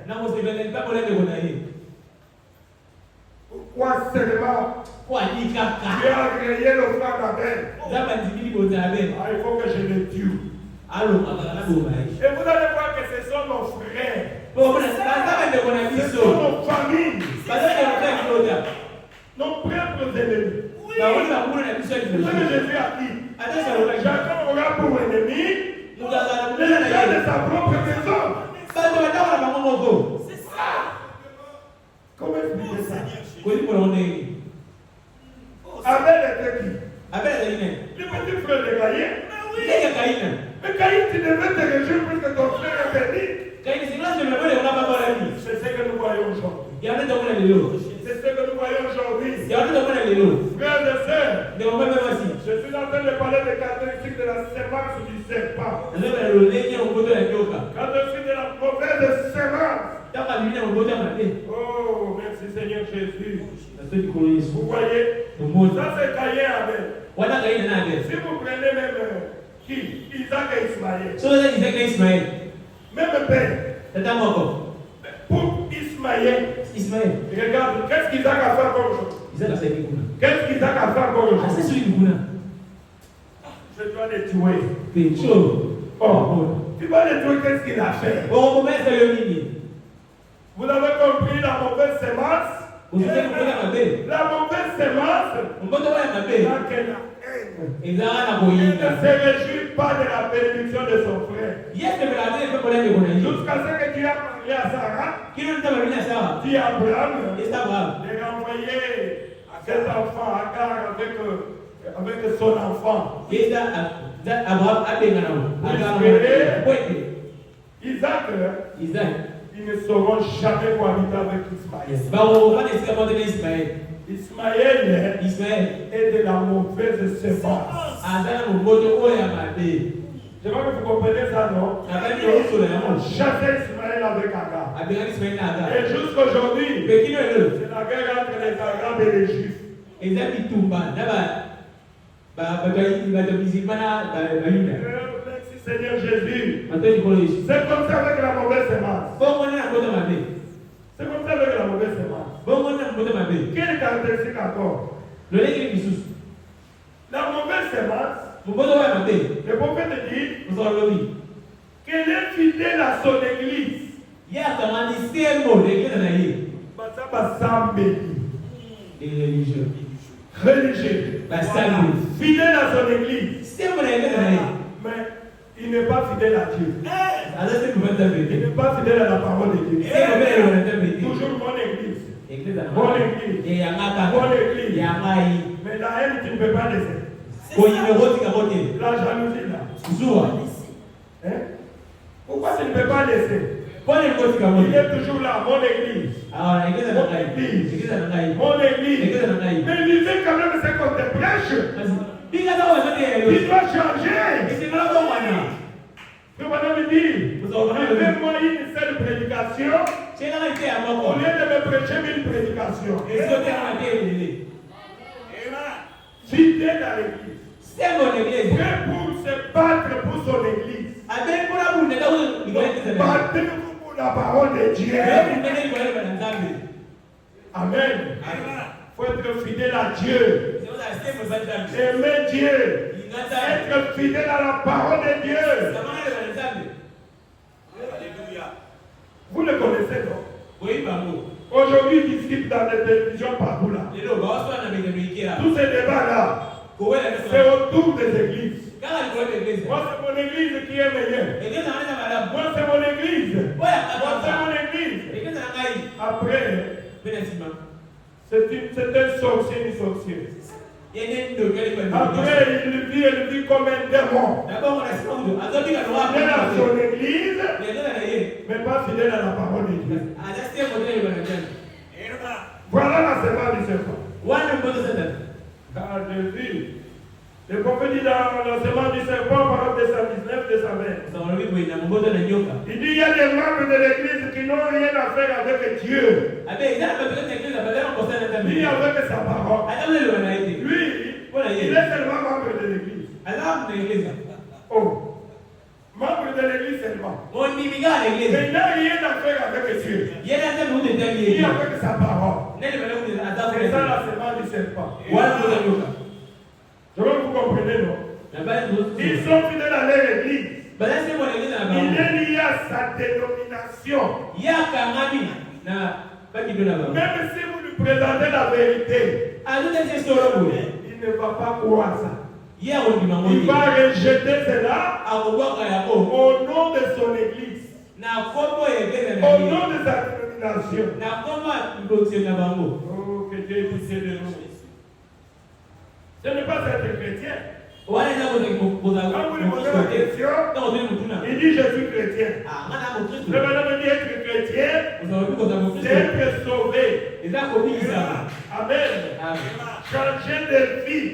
Pourquoi seulement Dieu a créé le frère d'Abel? Il faut que je le tue. Et vous allez voir que ce sont nos frères. Ce sont nos familles. Nos propres ennemis. C'est ce que Jésus a dit. Chacun aura pour ennemi les gens de sa propre maison. C'est ça. Comment expliquer ça? Oh, Abel était qui? Le petit frère de Caïn. Mais Caïn, tu devais te réjouir parce que ton frère est béni. C'est ce que nous voyons aujourd'hui. C'est ce que nous voyons aujourd'hui. Frères et sœurs, je suis en train de parler des caractéristiques de la semence du serpent. Caractéristiques de la mauvaise semence. Oh, merci Seigneur Jésus. Vous voyez, ça c'est Caïn et Abel. Si vous prenez même qui? Isaac et Ismaël. Même père. Pour Ismaël, regarde, qu'est-ce qu'Isaac a fait encore aujourd'hui? Qu'est-ce qu'Isaac a fait encore aujourd'hui? Je dois les tuer. Oh, tu vas les tuer, qu'est-ce qu'il a fait? Vous avez compris la mauvaise semence? La mauvaise semence, il ne se réjouit pas de la bénédiction de son frère. Jusqu'à ce que Dieu a parlé à Sarah, dit à Abraham de renvoyer cet enfant Agar avec son enfant. Isaac, ils ne sauront jamais cohabiter avec Ismaël. Ismaël est de la mauvaise semence. Je vois que vous comprenez ça, non? Chasser Ismaël avec Agar. Et jusqu'aujourd'hui, c'est la guerre entre les Arabes et les Juifs. Seigneur Jésus. C'est comme ça avec la mauvaise semence. C'est comme ça avec la mauvaise semence. Quelle caractéristique encore? La mauvaise semence, le prophète dit qu'elle est fidèle à son église. Religieux. Fidèle à son église. Mais il n'est pas fidèle à Dieu. Il n'est pas fidèle à la parole de Dieu. Toujours mon église. Mon église. Mon église. Mais la haine, tu ne peux pas laisser. La jalousie là. Hein? Pourquoi tu ne peux pas laisser? Il est toujours là, mon église. Mon église. Mais vivez quand même ce qu'on te prêche. Il doit changer. Madame dit, fais-moi une seule prédication au lieu de me prêcher une prédication. Fidèle à l'église. Prêt pour se battre pour son église. Battez-vous pour la parole de Dieu. Amen. Il faut être fidèle à Dieu. Aimer Dieu. Être fidèle à la parole de Dieu. Vous le connaissez, non? Aujourd'hui, ils discutent dans les télévisions partout là. Tous ces débats-là, c'est autour des églises. Moi, c'est mon église qui est meilleure. Moi, c'est mon église. Moi, c'est mon église. Après, c'est un sorcier, une sorcière. Après, il vit comme un démon. Fidèle à son église, mais pas fidèle à la parole de Dieu. Voilà la semence du serpent. Car Jésus, le prophète dit dans la semence du serpent, parole 219, 220. Il dit il y a des membres de l'église qui n'ont rien à faire avec Dieu, ni avec sa parole. Lui, il est seulement membre de l'église. Oh, membre de l'église seulement. Mais il n'a rien à faire avec Dieu, ni avec sa parole. C'est ça la semence du serpent. Je veux que vous compreniez, non? Ils sont fidèles à leur église. Il est lié à sa dénomination. Même si vous lui présentez la vérité, il ne va pas croire ça. Il va rejeter cela au nom de son église, au nom de sa dénomination. Oh, que Dieu puisse aider nous. Ce n'est pas être chrétien. Quand vous lui posez la question, il dit je suis chrétien. Le madame dit être chrétien, c'est être sauvé. Amen. Changer de vie.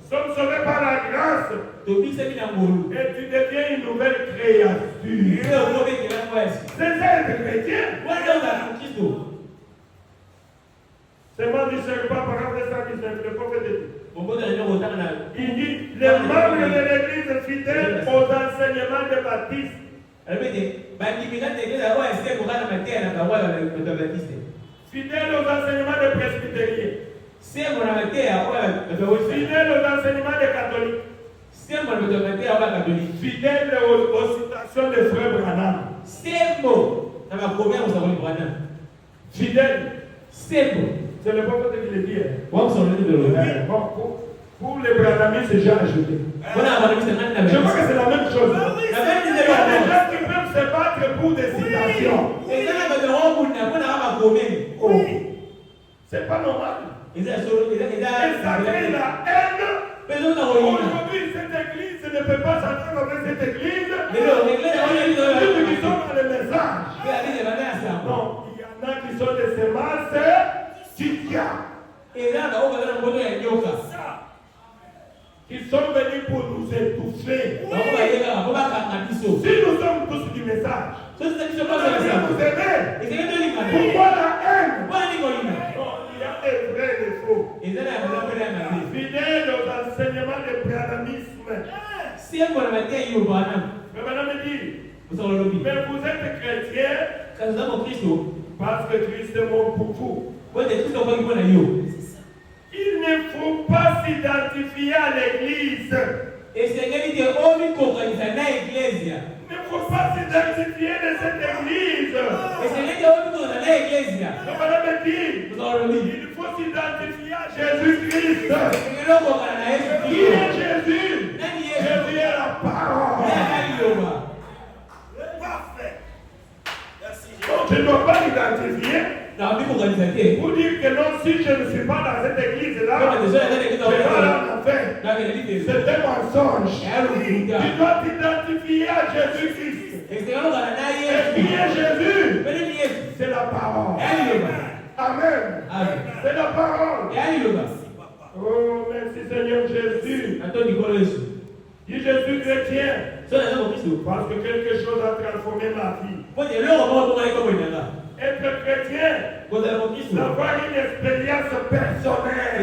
Sommes sauvés par la grâce. Et tu deviens une nouvelle créature. C'est ça être chrétien. C'est moi du serpent, paragraphe 219, le prophète dit. Il dit, les membres de l'église fidèles aux enseignements de Baptiste. Fidèles aux enseignements de presbytériens. Fidèles aux enseignements de catholiques. Fidèles aux citations de frère Branham. Fidèles. C'est le prophète qui le dit. Pour les Branhamistes, c'est déjà ajouté. Je crois que c'est la même chose. Il y a des gens qui peuvent se battre pour des citations. Oh. C'est pas normal. Et ça crée la haine. Aujourd'hui, cette église ne peut pas s'entendre avec cette église. Ceux qui sont dans le message. Non, il y en a qui sont des semences Titia. Ils sont venus pour nous étouffer. Si nous sommes tous du message, vous aimez. Pourquoi la haine? Non, il y a des vrais défauts. Fidèles aux enseignements de branhamisme. Si un bon matin, il y a un bon Mais madame me dit, vous savez le mais vous êtes chrétien quand nous avons Christ, parce que Christ est mort pour vous. vous êtes tous en bonne yo. Il ne faut pas s'identifier à l'église. Et c'est qu'il dit, oh, mais qu'on va dans l'église. Il ne faut pas s'identifier de cette église. Et c'est qu'il dit, oh, mais qu'on va dans l'église. Donc madame me dit, Vous savez le il faut s'identifier à Jésus-Christ. Et là, on va dans Qui Jésus. est Jésus? Jésus est la parole. Parfait. Merci Jésus. Donc tu ne dois pas l'identifier. Pour dire que non, si je ne suis pas dans cette église-là, je vais aller en enfer. C'est un mensonge. Tu dois t'identifier à Jésus-Christ. Et qui est Jésus? C'est la parole. Amen. C'est la parole. Oh, merci Seigneur Jésus. Dis je suis chrétien. Parce que quelque chose a transformé ma vie. Être chrétien, c'est avoir une expérience personnelle.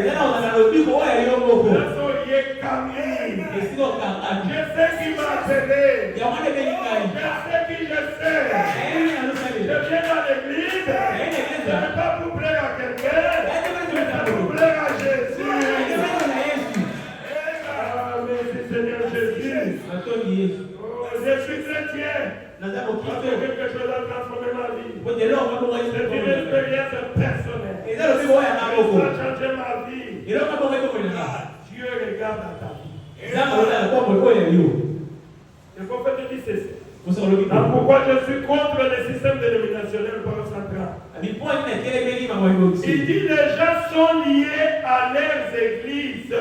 Je sais qui m'a appelé. Je sais qui je sais. Je viens dans l'église. Ce n'est pas pour plaire à quelqu'un, mais c'est pour plaire à Jésus. Ah, merci Seigneur Jésus. Oh, je suis chrétien. Parce que quelque chose a transformé ma vie. C'est une expérience personnelle. Ça a changé ma vie. Dieu regarde à ta vie. Le prophète dit ceci. Donc pourquoi je suis contre le système dénominationnel central? Il dit les gens sont liés à leurs églises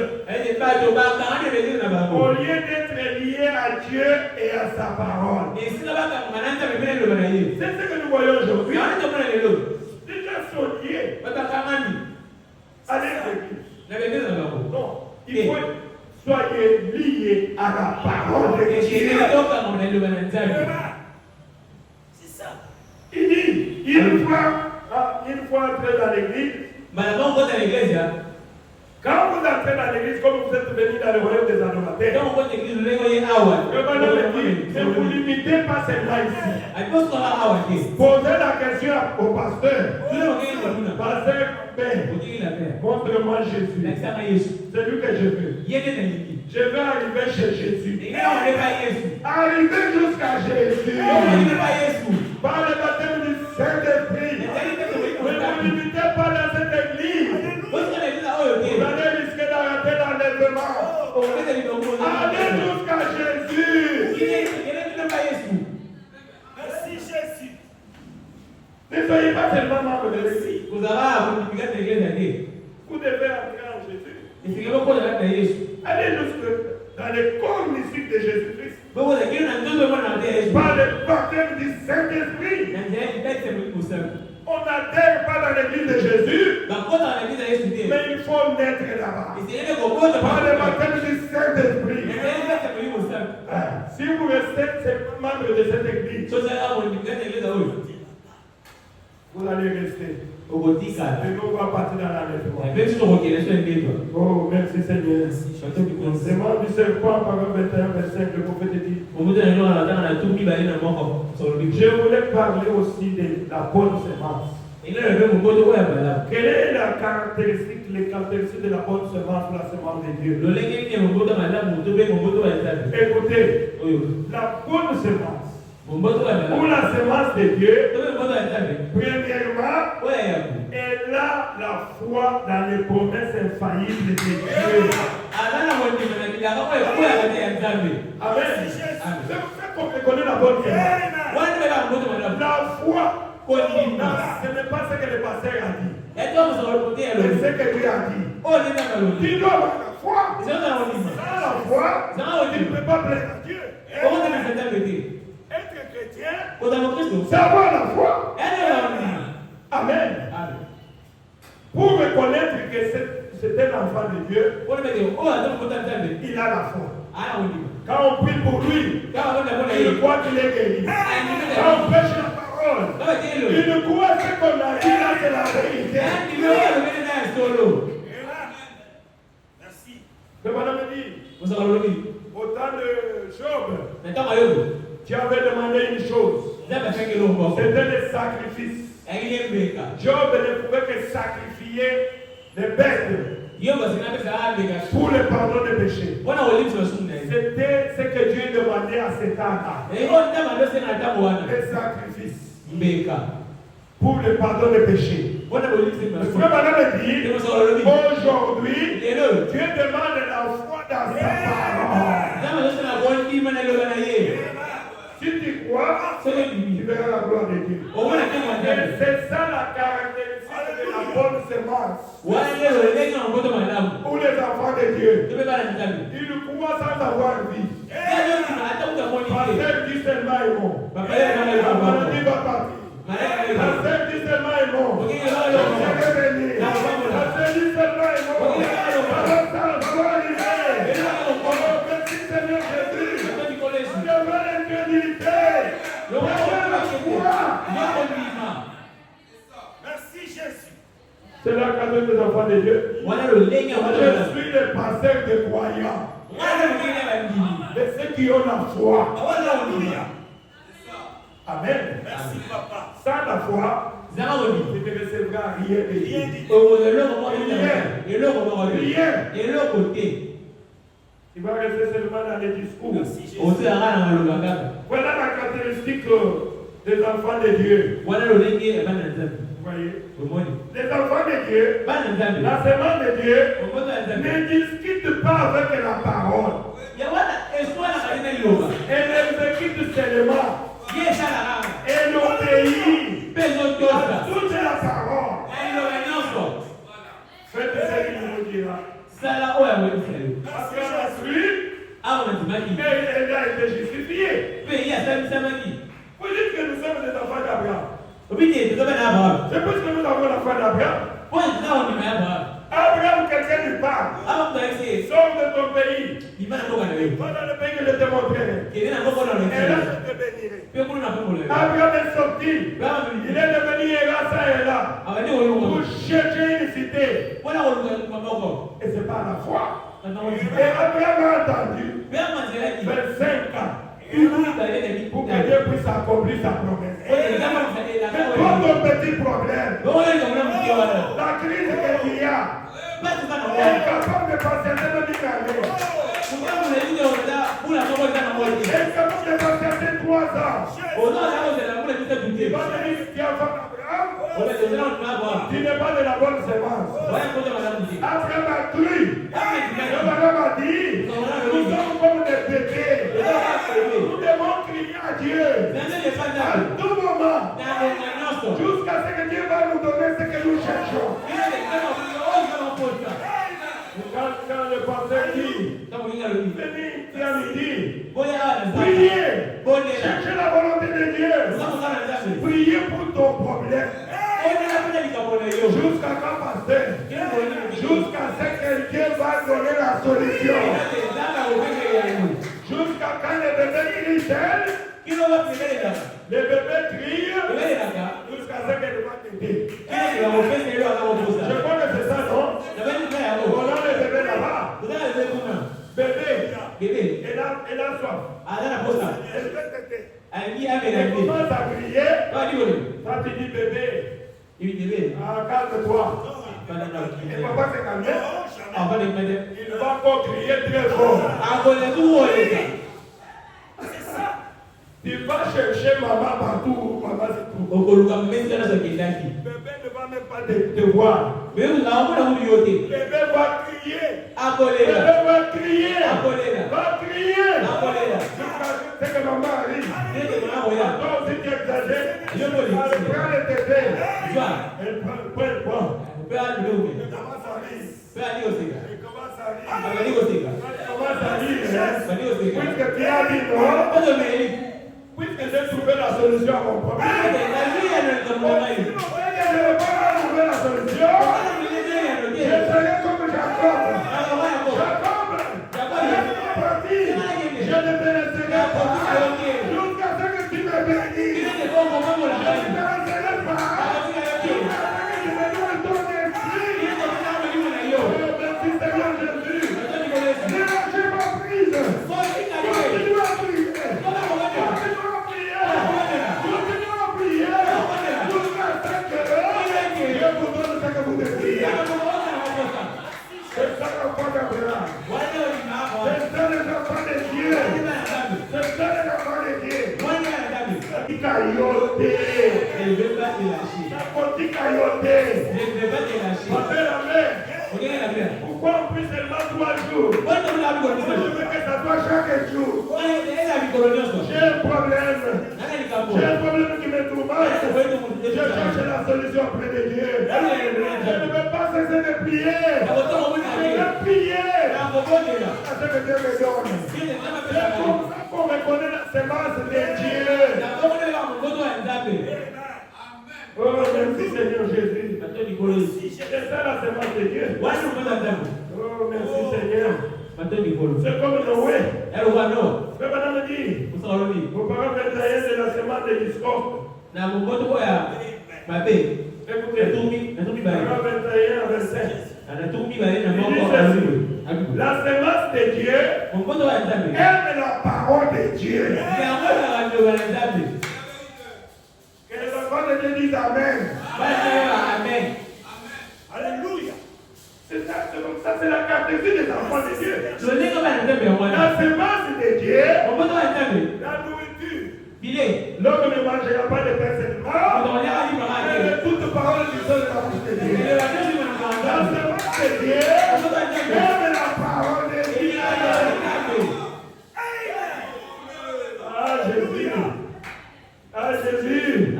au lieu d'être liés à Dieu et à sa parole. C'est ce que nous voyons aujourd'hui. Les gens sont liés à leurs églises. Non, il faut soyez liés à la parole de Dieu. C'est ça. Il dit, une fois entré dans l'église, quand vous entrez dans l'église, comme vous êtes venus dans le royaume des adorateurs, ne vous limitez pas seulement ici. Posez la question au pasteur. Pasteur, montre-moi Jésus. C'est lui que je veux. Je veux arriver chez Jésus. Arriver jusqu'à Jésus. Par le baptême du Saint-Esprit. Ne vous limitez pas dans cette église. Vous allez risquer d'arrêter l'enlèvement. Allez jusqu'à Jésus. Merci Jésus. Ne soyez pas seulement membre de l'église. Vous devez entrer en Jésus. Allez jusque dans les corps mystiques de Jésus-Christ. Par le baptême du Saint-Esprit. On n'adhère pas dans l'église de Jésus, mais il faut naître là-bas. Par le baptême du Saint-Esprit. Si vous restez membre de cette église, vous allez rester. Et nous, on va partir dans l'enlèvement. Oh, merci Seigneur. Semence du serpent, parole 21, verset 5, le prophète dit. Je voulais parler aussi de la bonne semence. Quelle est la caractéristique, les caractéristiques de la bonne semence, la semence de Dieu? Écoutez, la bonne semence, ou la semence de Dieu, premièrement, elle a la foi dans les promesses infaillibles de Dieu. Amen. C'est pour ça qu'on reconnaît la bonne semence. La foi, ce n'est pas ce que le pasteur a dit. C'est ce que lui a dit. Tu dois avoir la foi. Sans la foi, tu ne peux pas plaire à Dieu. Être chrétien, c'est avoir la foi. Amen. Pour reconnaître que c'est un enfant de Dieu, il a la foi. Quand on prie pour lui, il croit qu'il est guéri. Quand on prêche la parole, il croit ce qu'on a dit là, c'est la vérité. Merci. Mais madame dit, au temps Job, tu avais demandé une chose. C'était le sacrifice. Job ne pouvait que sacrifier les bêtes pour le pardon des péchés. C'était ce que Dieu demandait à cet âme. Le sacrifice pour le pardon des péchés. Le frère Madame dit, aujourd'hui, Dieu demande la foi dans sa parole. Si tu crois, tu verras la gloire de Dieu. Et c'est ça la caractéristique de la bonne semence. Pour les enfants de Dieu. Ils croient sans avoir vie. Pasteur dit seulement est bon. La maladie va partir. Pasteur dit seulement est bon. Je vais venir. Pasteur dit seulement est bon. Ça va arriver. Merci Seigneur Jésus. Je veux l'incrédulité. Je veux la foi. Merci Jésus. C'est la cadre des enfants de Dieu. Je suis le pasteur des croyants. De ceux qui ont la foi. Amen. Merci papa. Sans la foi, tu ne recevras rien de Dieu. Rien. Il va rester seulement dans les discours. Voilà la caractéristique des enfants de Dieu. Vous voyez? Les enfants de Dieu, la semence de Dieu, ne discute pas avec la parole. Elle exécute seulement. Elle obéit à toute la parole. Faites ce qu'il vous dira. Parce qu'elle a su, elle a été justifiée. Vous dites que nous sommes des enfants d'Abraham. C'est parce que nous avons la foi d'Abraham. Abraham, quelqu'un lui parle. Sors de ton pays. Va dans le pays que je te montrerai. Et là, je te bénirai. Abraham est sorti. Il est devenu Erasa pour chercher une cité. Et c'est pas la foi. Et Abraham a entendu. 25 ans. Pour que Dieu puisse accomplir sa promesse. Mais toi, ton petit problème, la crise qu'il y a, est capable de patienter même une année. Est capable de patienter 3 ans. Il va te dire qu'il y a Abraham, tu n'es pas de la bonne semence. Abraham a cru. Abraham a dit, nous sommes comme des bébés. Nous devons crier à Dieu à tout moment, jusqu'à ce que Dieu va nous donner ce que nous cherchons. Quand le pasteur dit, venez ici à midi, priez, cherchez la volonté de Dieu, priez pour ton problème. Jusqu'à quand, pasteur? Jusqu'à ce que Dieu va donner la solution. Jusqu'à quand les bébés crient seul, les bébés crient jusqu'à ce qu'elle va t'aider. Je crois que c'est ça, non? Voilà les bébés là-bas. Bébé, elle a soif. Elle veut t'aider. Elle commence à crier. Ça te dit bébé. Calme-toi. Et papa s'est calmé. Il va encore crier très fort. C'est ça. Tu vas chercher maman partout. Maman c'est tout. Bébé ne va même pas te voir. Bébé va crier. Bébé va crier. Va crier. C'est que maman arrive. Attends, si tu exagères, elle prend le tété. Elle prend le poids. Elle commence à rire. Puisque tu as dit non, puisque j'ai trouvé la solution à mon problème. Sinon, elle ne va pas trouver la solution. Je serai comme Jacob. Je ne te laisserai pas jusqu'à ce que tu me bénisses. Je ne te laisserai pas. Merci Seigneur Jésus. Ne lâchez pas prise. Continue à prier. ne vais pas te lâcher. Pourquoi on prie seulement 3 jours? Moi, je veux que ça soit chaque jour. J'ai un problème. J'ai un problème qui me tourmente. Je cherche la solution auprès de Dieu. Je ne veux pas cesser de prier. Je veux prier. C'est ce que Dieu me donne. C'est comme ça qu'on reconnaît la semence de Dieu. Oh, merci Seigneur Jésus. C'est ça la semence de Dieu. Oh, merci Seigneur. C'est comme Noé. Mais madame me dit, vos parents 21 de la semence de l'histoire. Écoutez, parents 21 verset. La semence de Dieu aime la parole de Dieu. Que les enfants de Dieu disent Amen. Amen. Alléluia. C'est ça, c'est la caractéristique des enfants de Dieu. La semence La semence de Dieu, la nourriture. L'homme ne mangera pas de pain seulement, mais de toute parole qui sort de la bouche de Dieu. La semence de Dieu aime la parole de Dieu. Ah Jésus. Ah Jésus.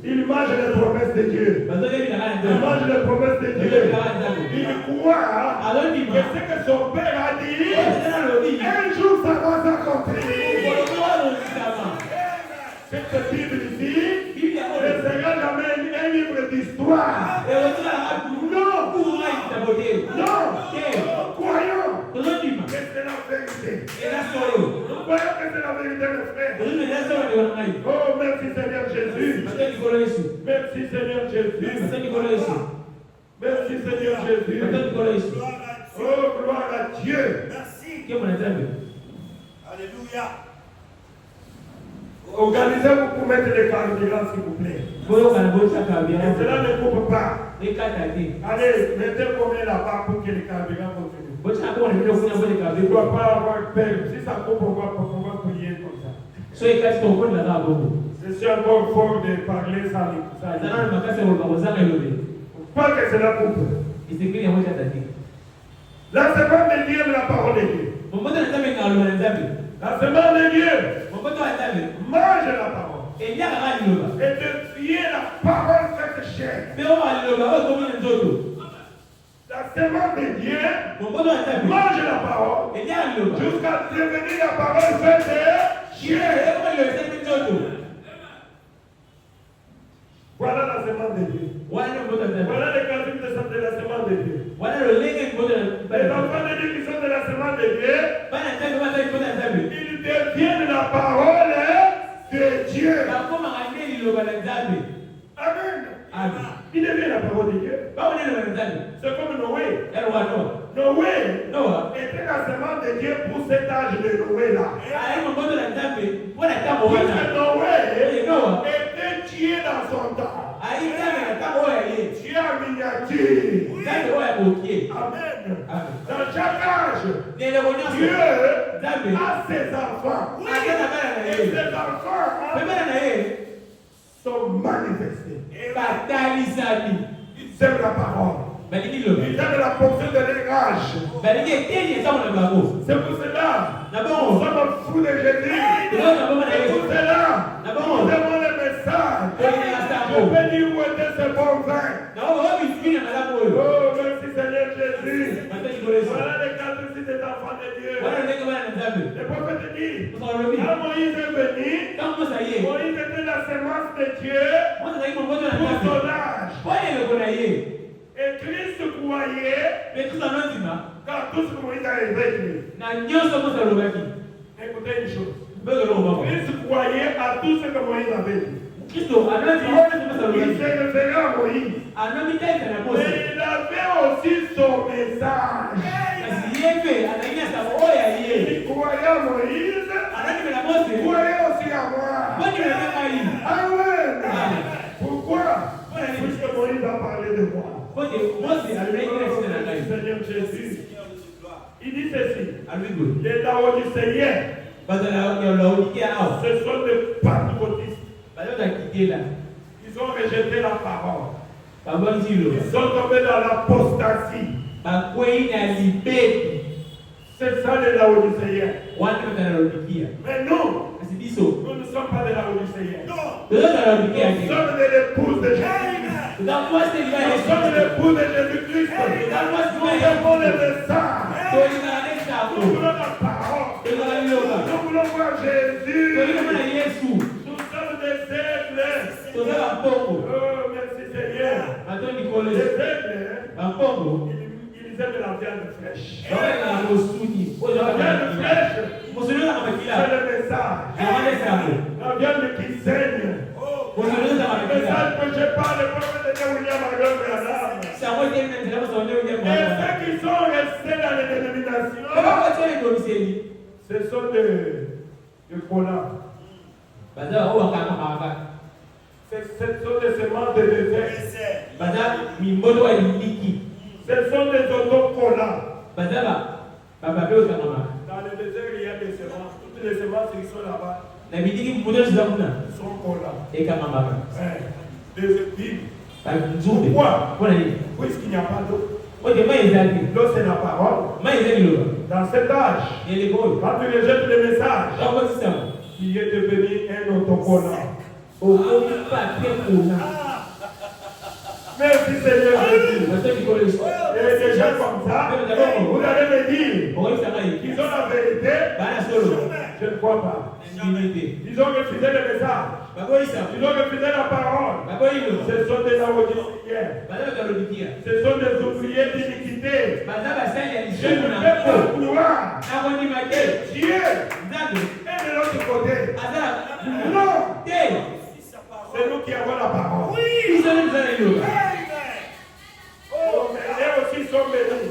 Il mange les promesses de Dieu. Il mange les promesses de Dieu. Il croit que ce que son père a dit, un jour ça va s'accomplir. Cette Bible ici ne sera jamais un livre d'histoire. Non. Non. Nous croyons que c'est la vérité. Nous croyons que c'est la vérité, mes frères. Oh, merci Seigneur Jésus. Merci Seigneur Jésus. Merci Seigneur Jésus. Oh, gloire à Dieu. Merci. Alléluia. Organisez-vous pour mettre les carburants, s'il vous plaît. Et cela ne coupe pas. Allez, mettez combien là-bas pour que les carburants continuent. Il ne doit pas avoir peur. Si ça coupe, on va prier comme ça. Je suis encore fort de parler sans pas que cela coupe. La semence de Dieu est la parole de Dieu. La semence de Dieu mange la parole. Et de tuer la parole faite chair. La semence de Dieu mange la parole jusqu'à devenir la parole faite chair. Voilà la semence de Dieu. Voilà les caractéristiques de la semence de Dieu. Les enfants de Dieu qui sont de la semence de Dieu, ils deviennent la parole de Dieu. Amen. Il devient la parole de Dieu. C'est comme Noé. Noé était la semence de Dieu pour cet âge de Noé là. Puisque Noé était tué dans son temps. Dieu en miniature. Amen. Dans chaque âge, Dieu a ses enfants. Et ses enfants sont manifestés. Ils aiment la parole. Ils aiment la portion de l'érage. C'est pour cela nous sommes fous de Jésus. C'est pour cela nous avons le message. Je peux dire où était ce bon vin. Oh, merci Seigneur Jésus. Voilà les caractéristiques des enfants de Dieu. Le prophète dit, quand Moïse est venu, Moïse était la semence de Dieu pour son âge. Et Christ croyait car tout ce que Moïse a éveillé. Écoutez une chose. Christ croyait à tout ce que Moïse avait dit. Il se référait à Moïse. Mais il avait aussi son message. Il croyait à Moïse. Il croyait aussi à moi. Amen. Pourquoi? Puisque Moïse a parlé de moi. Seigneur Jésus. Il dit ceci. Les Laodicéens, ce sont des pentecôtistes. Ils ont rejeté rejeté la parole. Ils sont tombés dans l'apostasie. C'est ça les Laodicéens. Mais nous ne sommes pas des Laodicéens. Nous sommes de l'épouse de Jésus. Nous sommes l'épouse de Jésus-Christ. Nous avons le message. Nous voulons la parole. Nous voulons voir Jésus. Nous sommes des aigles. Oh, merci Seigneur. Les aigles, ils aiment la viande fraîche. La viande fraîche, c'est le message. La viande qui saigne. Le message que je parle, le prophète de William Branham. Et ceux qui sont restés dans les dénominations, ce sont des collants. Ce sont des semences de désert. Ce sont des autocollants. Dans le désert, il y a des semences. Toutes les semences qui sont là-bas sont collants. Des épines. Pourquoi? Puisqu'il n'y a pas d'eau. L'eau, c'est la parole. Dans cet âge, quand tu rejettes le message, il est devenu un autocollant. Merci Seigneur Jésus. Et des gens comme ça, vous allez me dire qu'ils ont la vérité. Je ne crois pas. Ils ont refusé le message. Ils ont refusé la parole. Ce sont des Laodicéens. Ce sont des ouvriers d'iniquité. Je ne peux pas croire que Dieu est de l'autre côté. Non. C'est nous qui avons la parole. Oui. Oh, mais eux aussi sont bénis.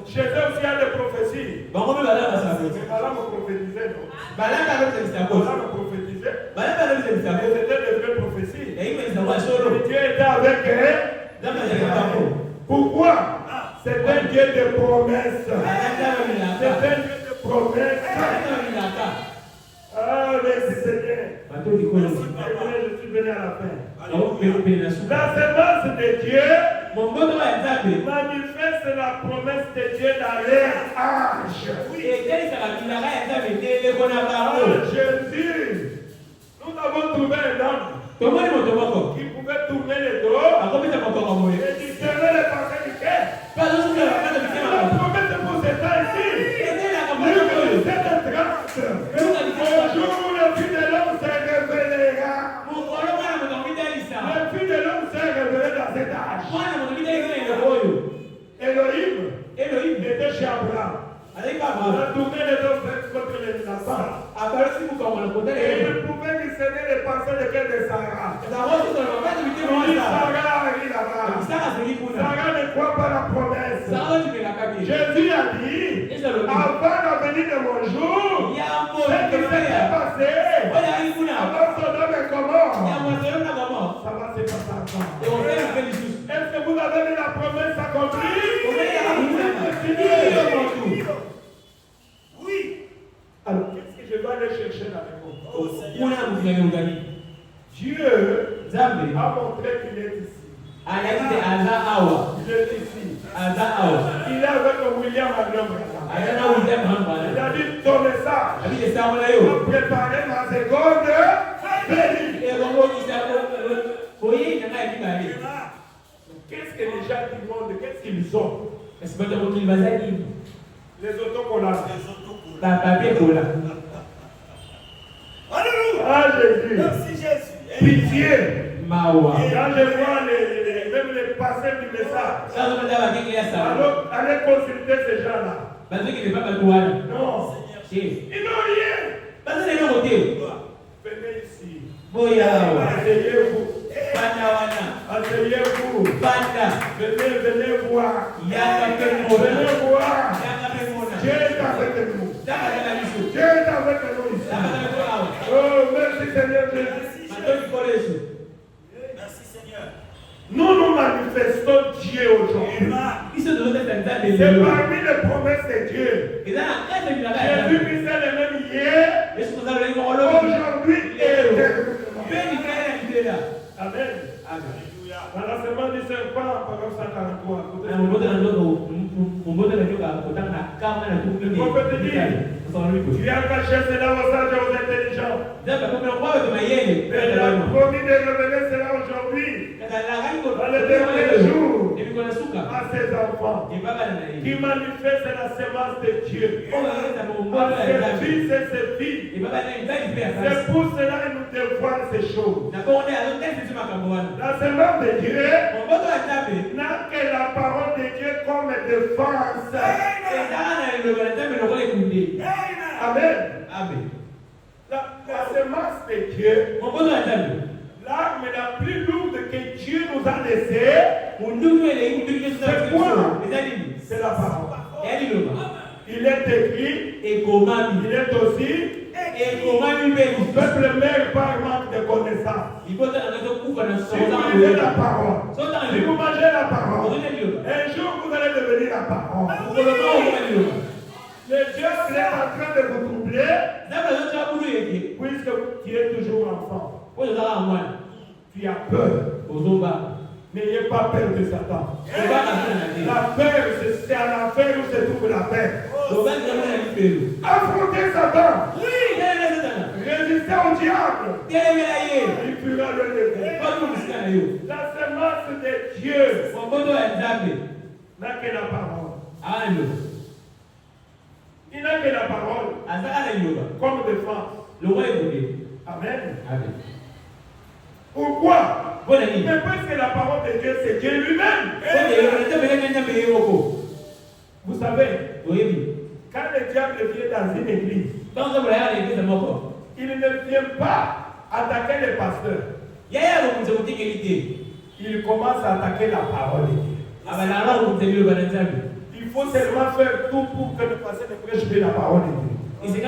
Chez eux aussi il y a des prophéties. Mais Balaam prophétisait, non? Balaam prophétisait. Mais c'était des vraies prophéties. Dieu était avec eux. Pourquoi? C'est un Dieu de promesses. C'est un Dieu de promesses. Ah, merci Seigneur. Je suis venu à la fin. La semence de Dieu manifeste la promesse de Dieu dans leur âge. Jésus, nous avons trouvé un homme qui pouvait tourner les dos et discerner les pensées du cœur. La promesse pour cet temps ici. Au jour où le Fils de l'homme se révélera. Le Fils de l'homme se révélera dans cet âge. Elohim était chez Abraham. Il a tourné les deux contre les nations. Et il pouvait discerner les pensées de cœur de Sarah. Sarah arrive là-bas. Sarah ne croit pas la promesse. Jésus a dit, avant la venue de mon jour, ce qui s'est passé, avant Sodome et Gomorrhe, ça va se passer encore. Est-ce que vous avez vu la promesse accomplie? Oui. Alors, qu'est-ce que je dois aller chercher la réponse? Dieu a montré qu'il est ici. Il est ici. Il est avec William Branham. Il a dit ton message a préparé ma seconde venue. Qu'est-ce que les gens du monde, qu'est-ce qu'ils ont? Les autocollants. Alléluia. Ah Jésus. Merci Jésus. Pitié. Quand je vois même les passeurs du message, alors allez consulter ces gens-là. Non. Ils n'ont rien. Venez ici. Asseyez-vous. Asseyez-vous. Venez voir. Venez voir. Dieu est avec nous. Dieu est avec nous ici. Oh, merci Seigneur Jésus. Merci Seigneur. Nous manifestons Dieu aujourd'hui. C'est parmi les promesses de Dieu. Jésus-Christ est le même hier, aujourd'hui et éternellement. Amen. Dans la semaine du serpent, paragraphe 143. Le prophète dit, tu as caché cela aux sages et aux intelligents. Mais il a promis de révéler cela aujourd'hui, dans les derniers jours, à ses enfants, qui manifestent la semence de Dieu, à ses fils et ses filles. C'est pour cela que nous devons ces choses. La semence de Dieu n'a que la parole de Dieu comme défense. Amen. La semence de Dieu, l'arme la plus lourde que Dieu nous a laissée, c'est quoi? C'est la parole. Il est écrit, il est aussi, le peuple meurt par manque de connaissance. Si vous lisez la parole, si vous mangez la parole, un jour vous allez devenir la parole. Le diable est en train de vous troubler, puisque tu es toujours enfant. Tu as peur. N'ayez pas peur de Satan. La peur, c'est à l'enfer où se trouve la paix. Affrontez Satan. Résistez au diable. Il fuira le début. La semence de Dieu n'a que la parole. Il n'a que la parole comme défense. Amen. Pourquoi? Mais parce que la parole de Dieu, c'est Dieu lui-même. Vous savez, quand le diable vient dans une église, il ne vient pas attaquer les pasteurs. Il commence à attaquer la parole de Dieu. Il faut seulement faire tout pour que le pasteur ne prêche plus la parole de Dieu. Il ne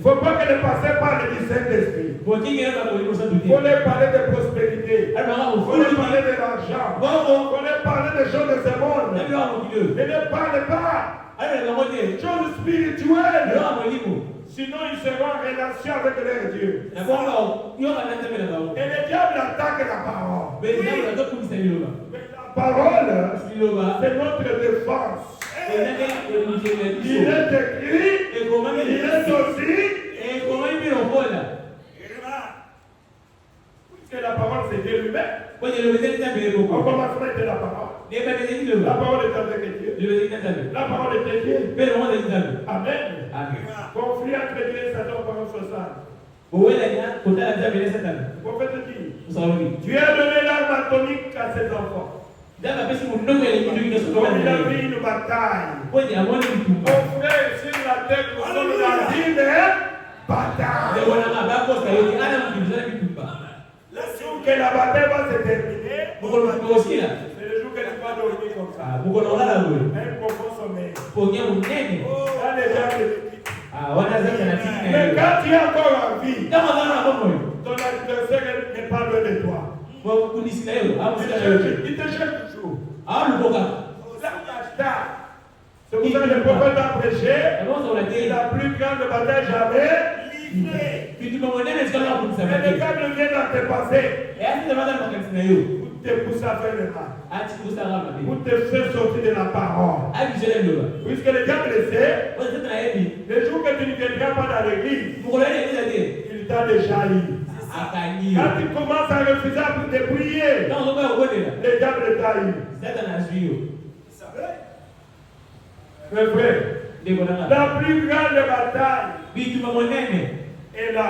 faut pas que le pasteur parle du Saint-Esprit. Il faut les parler de prospérité. Il faut les parler de l'argent. Il faut les parler des choses de ce monde. Mais ne parle pas des choses spirituelles. Sinon, ils seront en relation avec leur Dieu. Et le diable attaque la parole. Mais la parole, c'est notre défense. Il est écrit, il est aussi. Puisque la parole c'est Dieu lui-même. Au commencement était la parole. La parole est avec Dieu. La parole était Dieu. Amen. Conflit entre Dieu et Satan par 60. Le prophète dit, Dieu a donné l'arme atomique à ses enfants. Il a mis une bataille. Mon frère, sur la terre, nous sommes dans une bataille. Le jour que la bataille va se terminer, c'est le jour que tu vas dormir comme ça. Un profond sommeil. Quand les gens te quittent. Mais quand tu es encore en vie, ton adversaire n'est pas loin de toi. Il te cherche toujours. C'est pour ça que le prophète a prêché la plus grande bataille jamais livrée. Et le câble vient dans tes passés. Pour te pousser à faire le mal. Pour te faire sortir de la parole. Puisque le diable sait, le jour que tu ne viendras pas dans l'église, il t'a déjà eu. Quand tu commences à refuser de prier, le diable t'a eu. Mes frères, la plus grande bataille est là.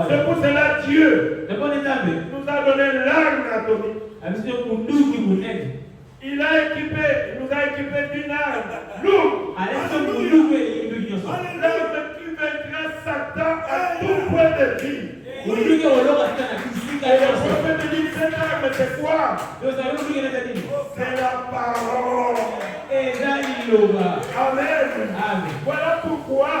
C'est pour cela que Dieu nous a donné l'arme atomique. Il nous a équipé d'une arme lourde. L'arme qui vaincra Satan à tout point de vie. Et le prophète dit, cette arme c'est quoi? C'est la parole. Amen. Voilà pourquoi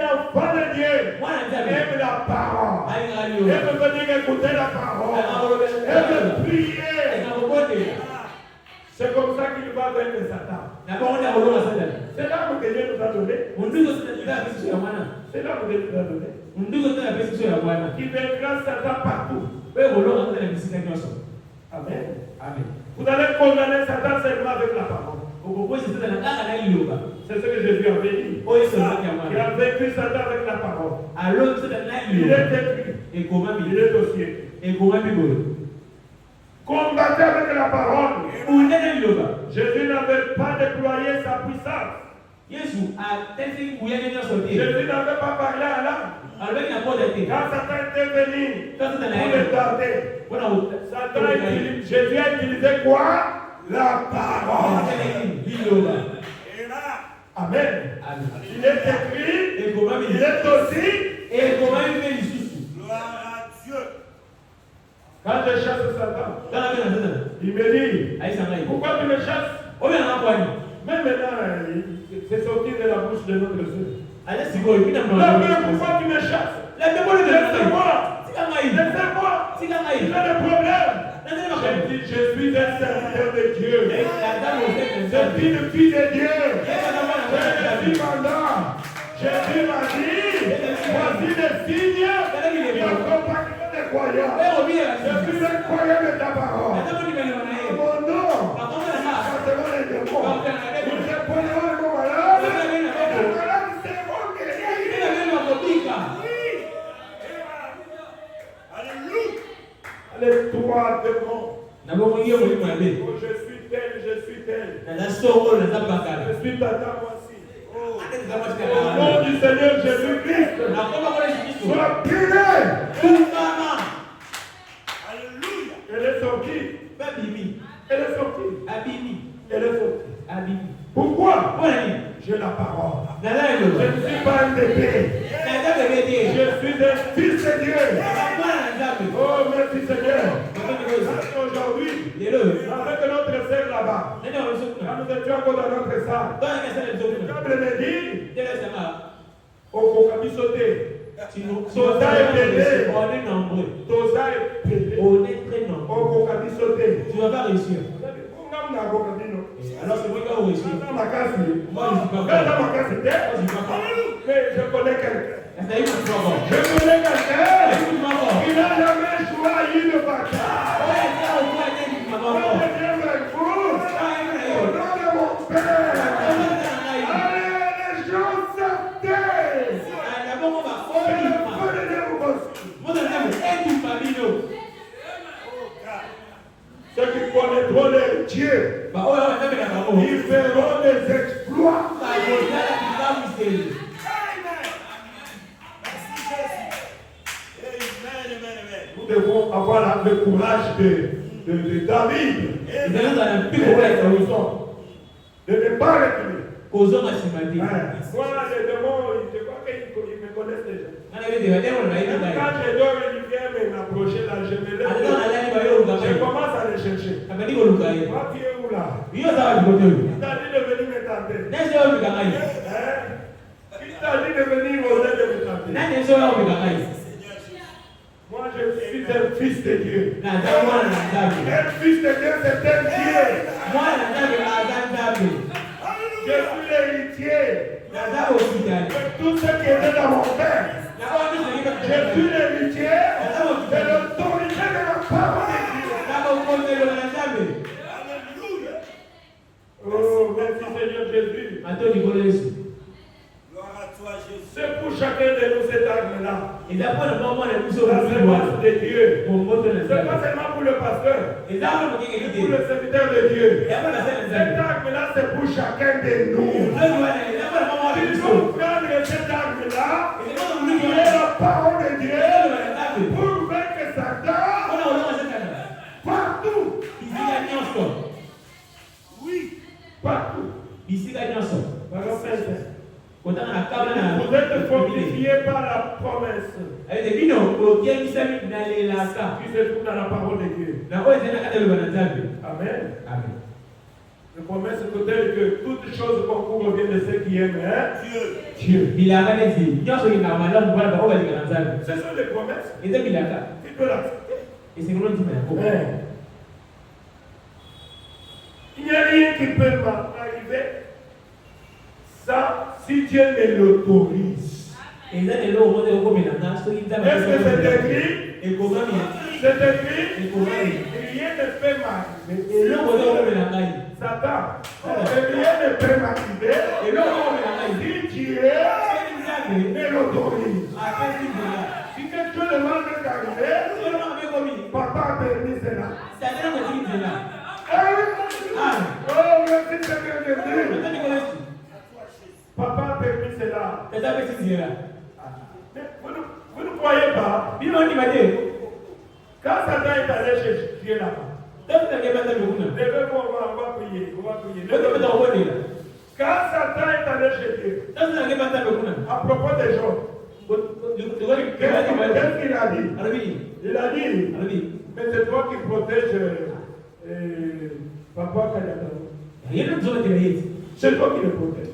l'enfant de Dieu aime la parole. Aime venir écouter la parole. Aime prier. C'est comme ça qu'il va vaincre Satan. C'est l'arme que Dieu nous a donnée. C'est l'arme que Dieu nous a donnée. qui vaincra Satan partout. Amen. Amen. Vous allez condamner Satan seulement avec la parole. C'est ce que Jésus avait dit. Il a vaincu Satan avec la parole. Il est écrit. Il est aussi écrit. Combattez avec la parole. Jésus n'avait pas déployé sa puissance. Jésus n'avait pas parlé à l'âme. Quand Satan était venu pour le tenter, Jésus a utilisé quoi? La parole. Amen. Il est écrit, il est aussi. Gloire à Dieu. Quand je chasse Satan, il me dit, pourquoi tu me chasses? Mais maintenant, c'est sorti de la bouche de notre Dieu. Pourquoi tu me chasses? Laissez-moi. Laissez-moi. Il a des problèmes. Je suis un serviteur de Dieu. Je suis le fils de Dieu. Je suis mandat. Jésus m'a dit, voici les signes qui accompagnent les croyants. Je suis le croyant de ta parole. Mon nom, c'est mon démon. Nous épouserons les mots malades. Les malades seront guéris. Les trois démons. Oh, je suis tel, je suis tel. Je suis tata, voici. Au nom du Seigneur Jésus-Christ, sois puré. Alléluia. Elle est sortie. Elle est sortie. Elle est sortie. Pourquoi? J'ai la parole. Je ne suis pas un bébé. Je suis un fils de Dieu. Oh, merci Seigneur. Aujourd'hui, avec notre sœur là-bas, quand nous étions encore dans notre salle, le câble me dit, au Kokabi sauté. Tosa est pédé. Tosa est pédé. Au Kokabi sauté. Tu vas pas réussir. Alors c'est moi qui vais réussir. Mais je connais quelqu'un. Je connais quelqu'un qui n'a jamais joué à une bataille. Au nom de mon Père. Allez, les gens sortez. Ceux qui connaîtront leur Dieu, ils feront des exploits. Nous devons avoir le courage de David. De ne pas reculer. Moi, les démons, je crois qu'ils me connaissent déjà. Quand je dors, ils viennent m'approcher là, je me lève. Je commence à les chercher. Toi, tu es où là? Il t'a dit de venir me tenter. Il t'a dit de venir oser de me tenter. Moi, je suis un fils de Dieu. Un fils de Dieu, c'est un Dieu. Je suis l'héritier de tout ce qui était dans mon père. Je suis l'héritier de l'autorité de la parole de Dieu. Alléluia. Oh, merci Seigneur Jésus. Gloire à toi Jésus. C'est pour chacun de nous cette arme-là. La séquence de Dieu. C'est pas seulement pour le pasteur. C'est pour le serviteur de Dieu. Cette arme-là, c'est pour chacun de nous. Il faut prendre cette arme-là, qui est la parole de Dieu, pour vaincre Satan partout. Oui, partout. Vous êtes fortifiés par la promesse qui se trouve dans la parole de Dieu. Amen. La promesse peut-être que toutes choses concourent bien de ceux qui aiment Dieu. Ce sont des promesses. Tu peux l'accepter. Il n'y a rien qui peut m'arriver ça si Dieu me l'autorise. Est-ce que c'est écrit? C'est écrit? Rien ne peut m'arriver. Satan, rien ne peut m'arriver. Si Dieu me l'autorise. Si quelque chose de mal peut arriver, papa a permis cela. Oh, merci Seigneur Jésus. Papa a permis cela. Mais vous ne croyez pas? Quand Satan est allé chez Dieu là-bas, levez-vous, on va prier. Quand Satan est allé chez Dieu, à propos des gens, qu'est-ce qu'il a dit? Il a dit, mais c'est toi qui protèges Papa Kayata. C'est toi qui le protèges.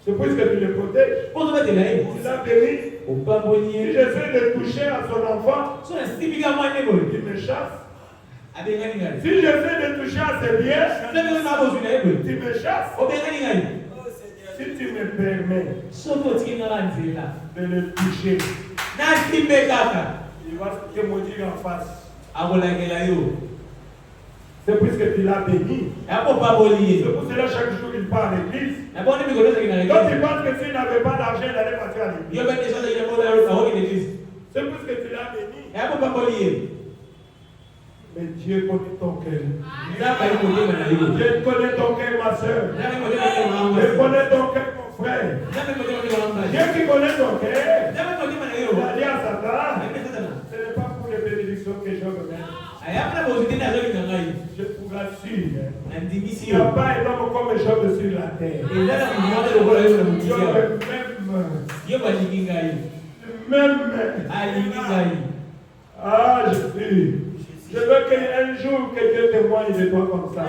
C'est puisque tu le protèges. Tu l'as béni. Si j'essaie de toucher à son enfant, il me chasse. Si j'essaie de toucher à ses biens, tu me chasses. Si tu me permets de le toucher, il va te maudire en face. C'est puisque tu l'as béni. C'est pour cela chaque jour il part à l'église. Donc il pense que s'il n'avait pas d'argent, il allait partir à l'église. C'est puisque tu l'as béni. Mais Dieu connaît ton cœur. Dieu connaît ton cœur, ma soeur. Dieu connaît ton cœur, mon frère. Dieu qui connaît ton cœur. Il a dit à Satan, ce n'est pas pour les bénédictions que je veux mettre. Je vous rassure, il n'y a pas un homme comme Job sur la terre. Même. Ah, Jésus. Je veux qu'un jour que Dieu témoigne de toi comme ça.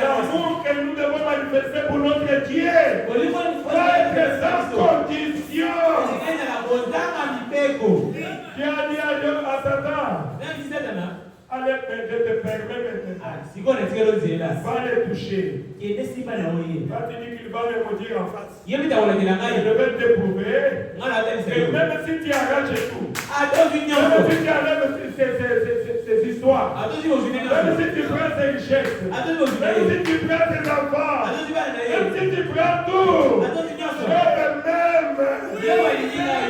L'amour que nous devons manifester pour notre Dieu doit être sans condition. Dieu a dit à Satan, allez, je te permets maintenant. Va les toucher. Va te dire qu'il va me maudire en face. Je vais te prouver que même si tu arraches tout, même si tu enlèves ces histoires, même si tu prends ces richesses, même si tu prends tes enfants, même si tu prends tout,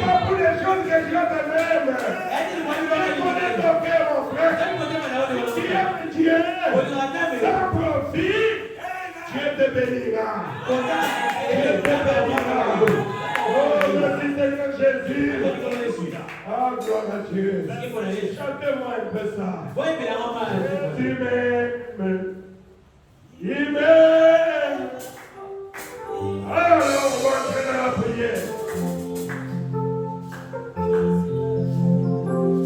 pas pour les choses que Dieu te même. Tu connais ton cœur, mon frère. Si tu aimes Dieu, sans profit, Dieu te bénira. Dieu te bénira. Oh, merci Seigneur Jésus. Ah, gloire à Dieu. Chantez-moi un peu ça. Tu m'aimes. Il m'aime. Alors, on va entrer dans la prière.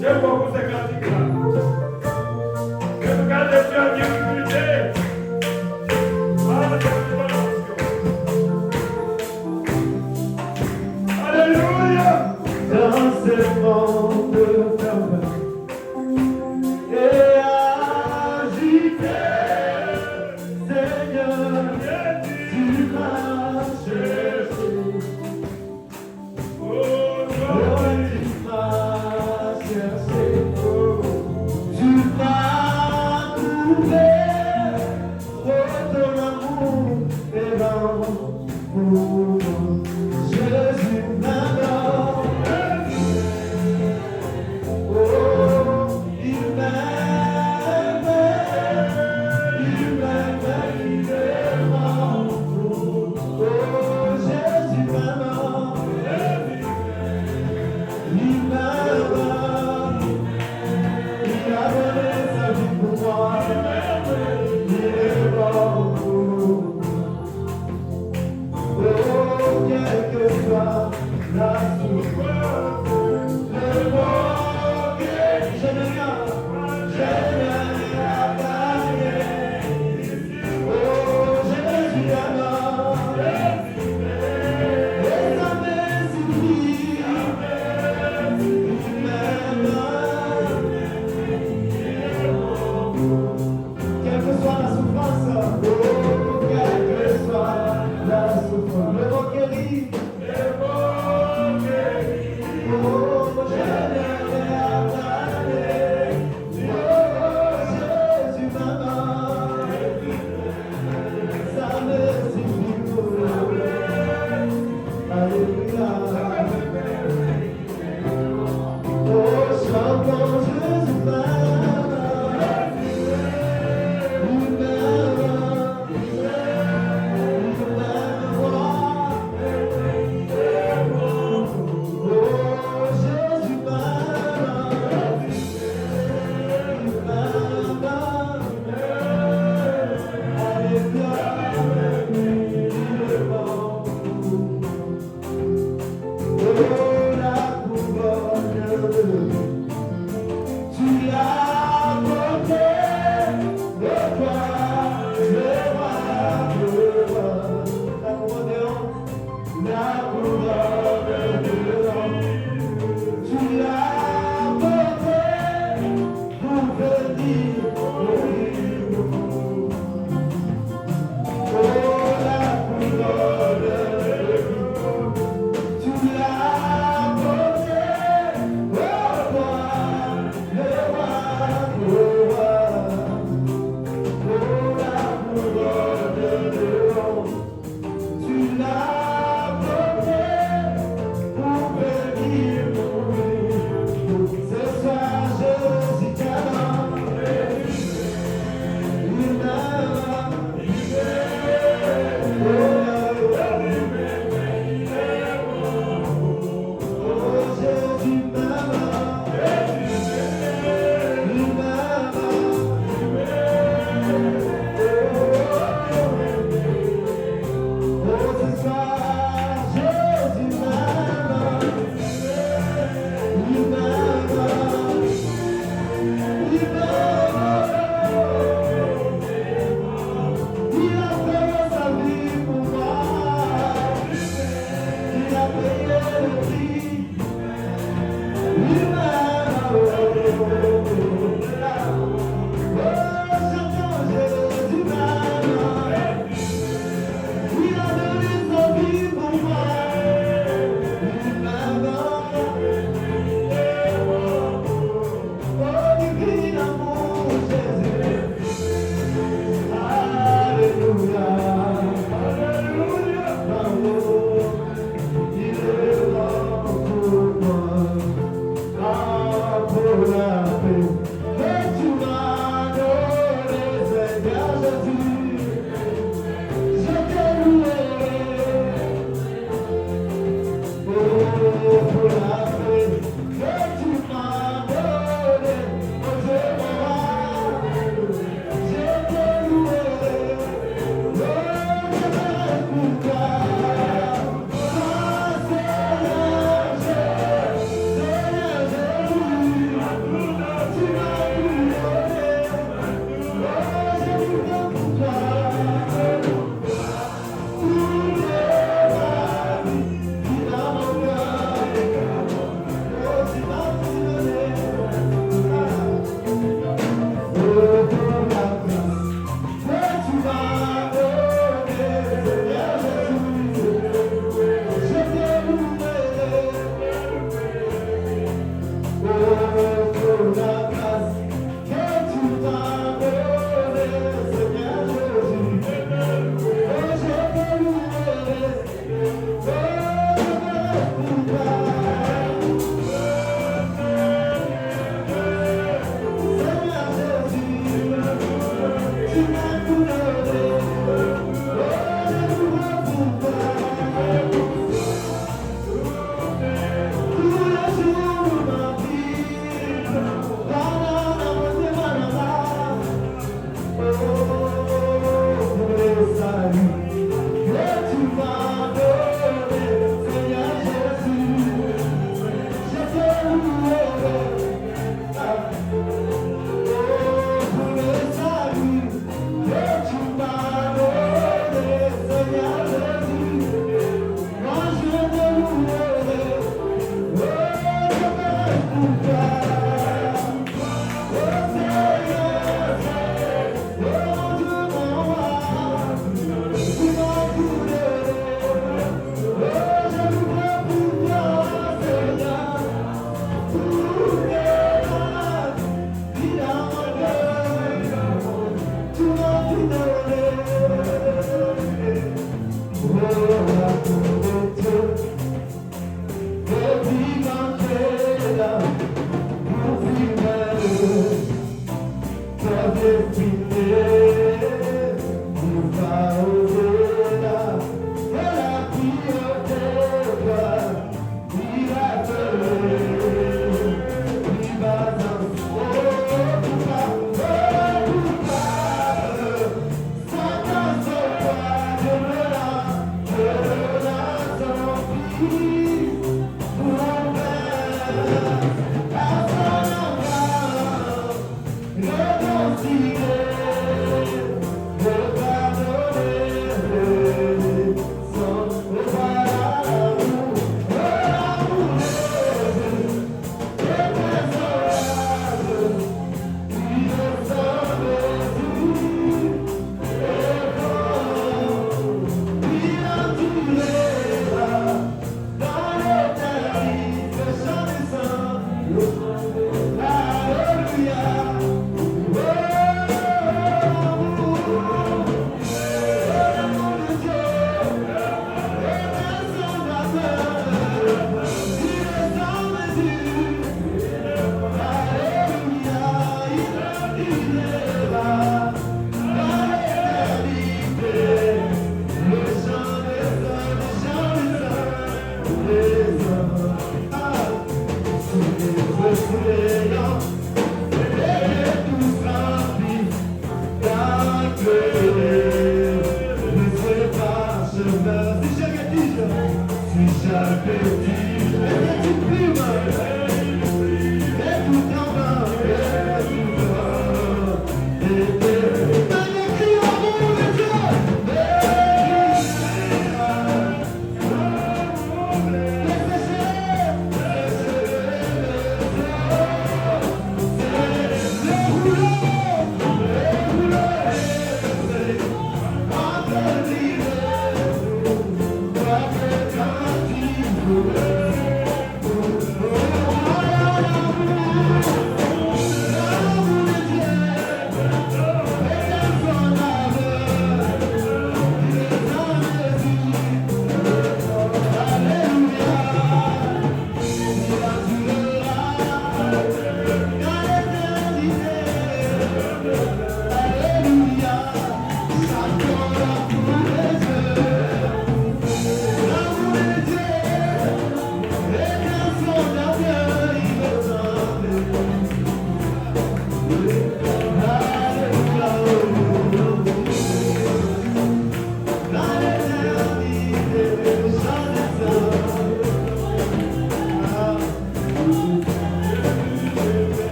J'aime beaucoup ces cantiques-là. Même quand je suis en difficulté, alléluia. Dans ce monde fermé et agité, Seigneur, tu m'as cherché. Oh, tu m'as cherché. Oh,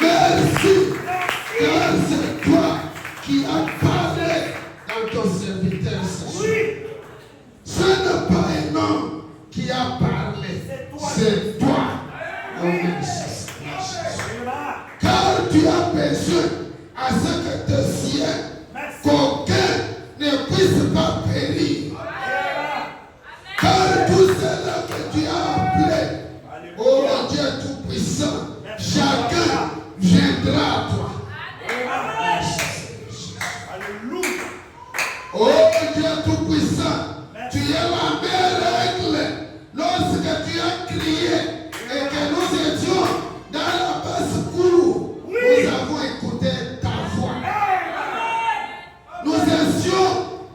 Merci, car c'est toi qui as parlé dans ton service. serviteur ce ce n'est pas un homme qui a parlé, c'est toi. Oh, merci. Car tu as besoin à ce que te siens, qu'aucun ne puisse pas périr. Car tous ceux-là que tu as appelés, oh Dieu Tout-Puissant, chacun viendra à toi. Oh Dieu Tout-Puissant, tu es la meilleure règle. Lorsque tu as crié et que nous étions dans la basse-cour, nous avons écouté ta voix. Nous étions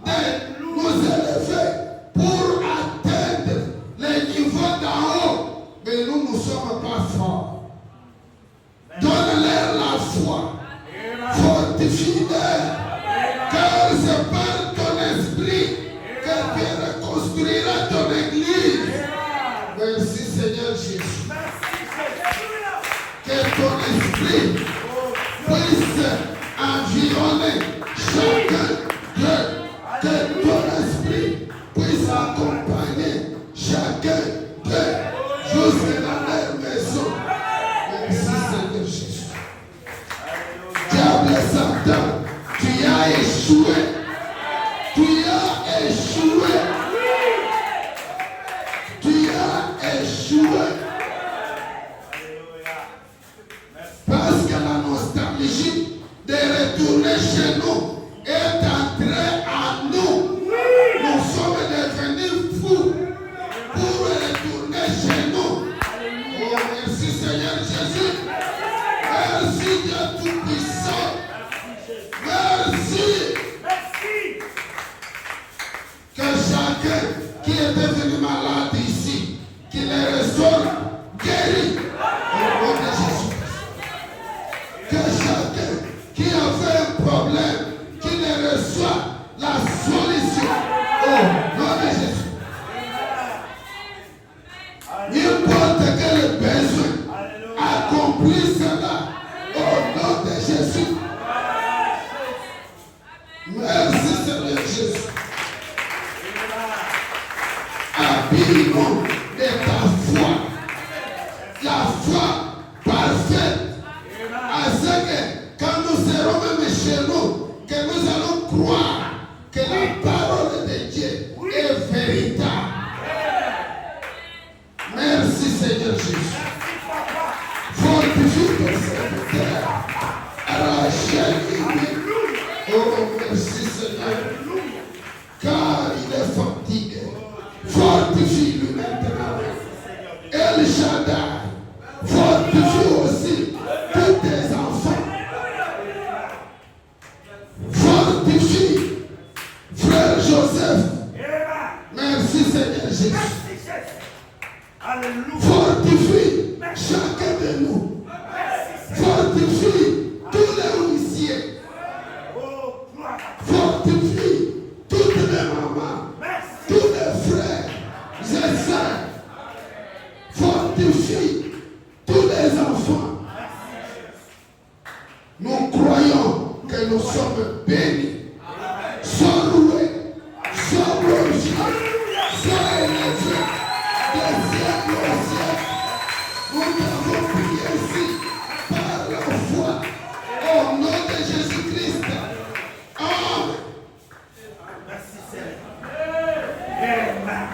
de nous élever pour atteindre les niveaux d'en haut, mais nous ne sommes pas forts. Donne-leur la foi, fortifie-les, car c'est par ton esprit que tu reconstruiras ton église. Merci Seigneur Jésus. Que ton esprit puisse environner chacun d'eux. Que ton esprit puisse accompagner chacun d'eux jusque dans leur maison. Merci Seigneur Jésus. Diable Satan, tu as échoué. Tu as échoué. Tu as échoué. Parce que la nostalgie de retourner chez nous est entrée en nous. Nous sommes devenus fous pour retourner chez nous. Oh, merci Seigneur Jésus. Merci Dieu Tout-Puissant. Merci. Que chacun qui est devenu malade ici, qu'il les restaure guéri au nom de Jésus. Que chacun qui a fait un problème, qu'il les reçoive la solution au nom de Jésus. N'importe quel besoin, accomplis cela au nom de Jésus. Merci Seigneur Jésus. Habille-nous de ta foi, la foi parfaite, à ce que quand nous serons même chez nous, que nous allons croire que la parole de Dieu est véritable. Merci Seigneur Jésus. Fortifie ton serviteur. Arrache-lui. Oh merci Seigneur. Car il est fatigué. Fortifie-lui maintenant. El Shaddai, fortifie aussi tous tes enfants. Fortifie frère Joseph. Merci Seigneur Jésus. Fortifie chacun de nous. Fortifie tous les huissiers. Fortifie toutes les mamans, tous les frères et sœurs. Fortifie tous les enfants. Nous croyons que nous sommes bénis. Sois loué, sois glorifié, sois élevé des siècles au ciel. Nous avons prié ici par la foi au nom de Jésus-Christ. Amen. Merci Seigneur. Amen.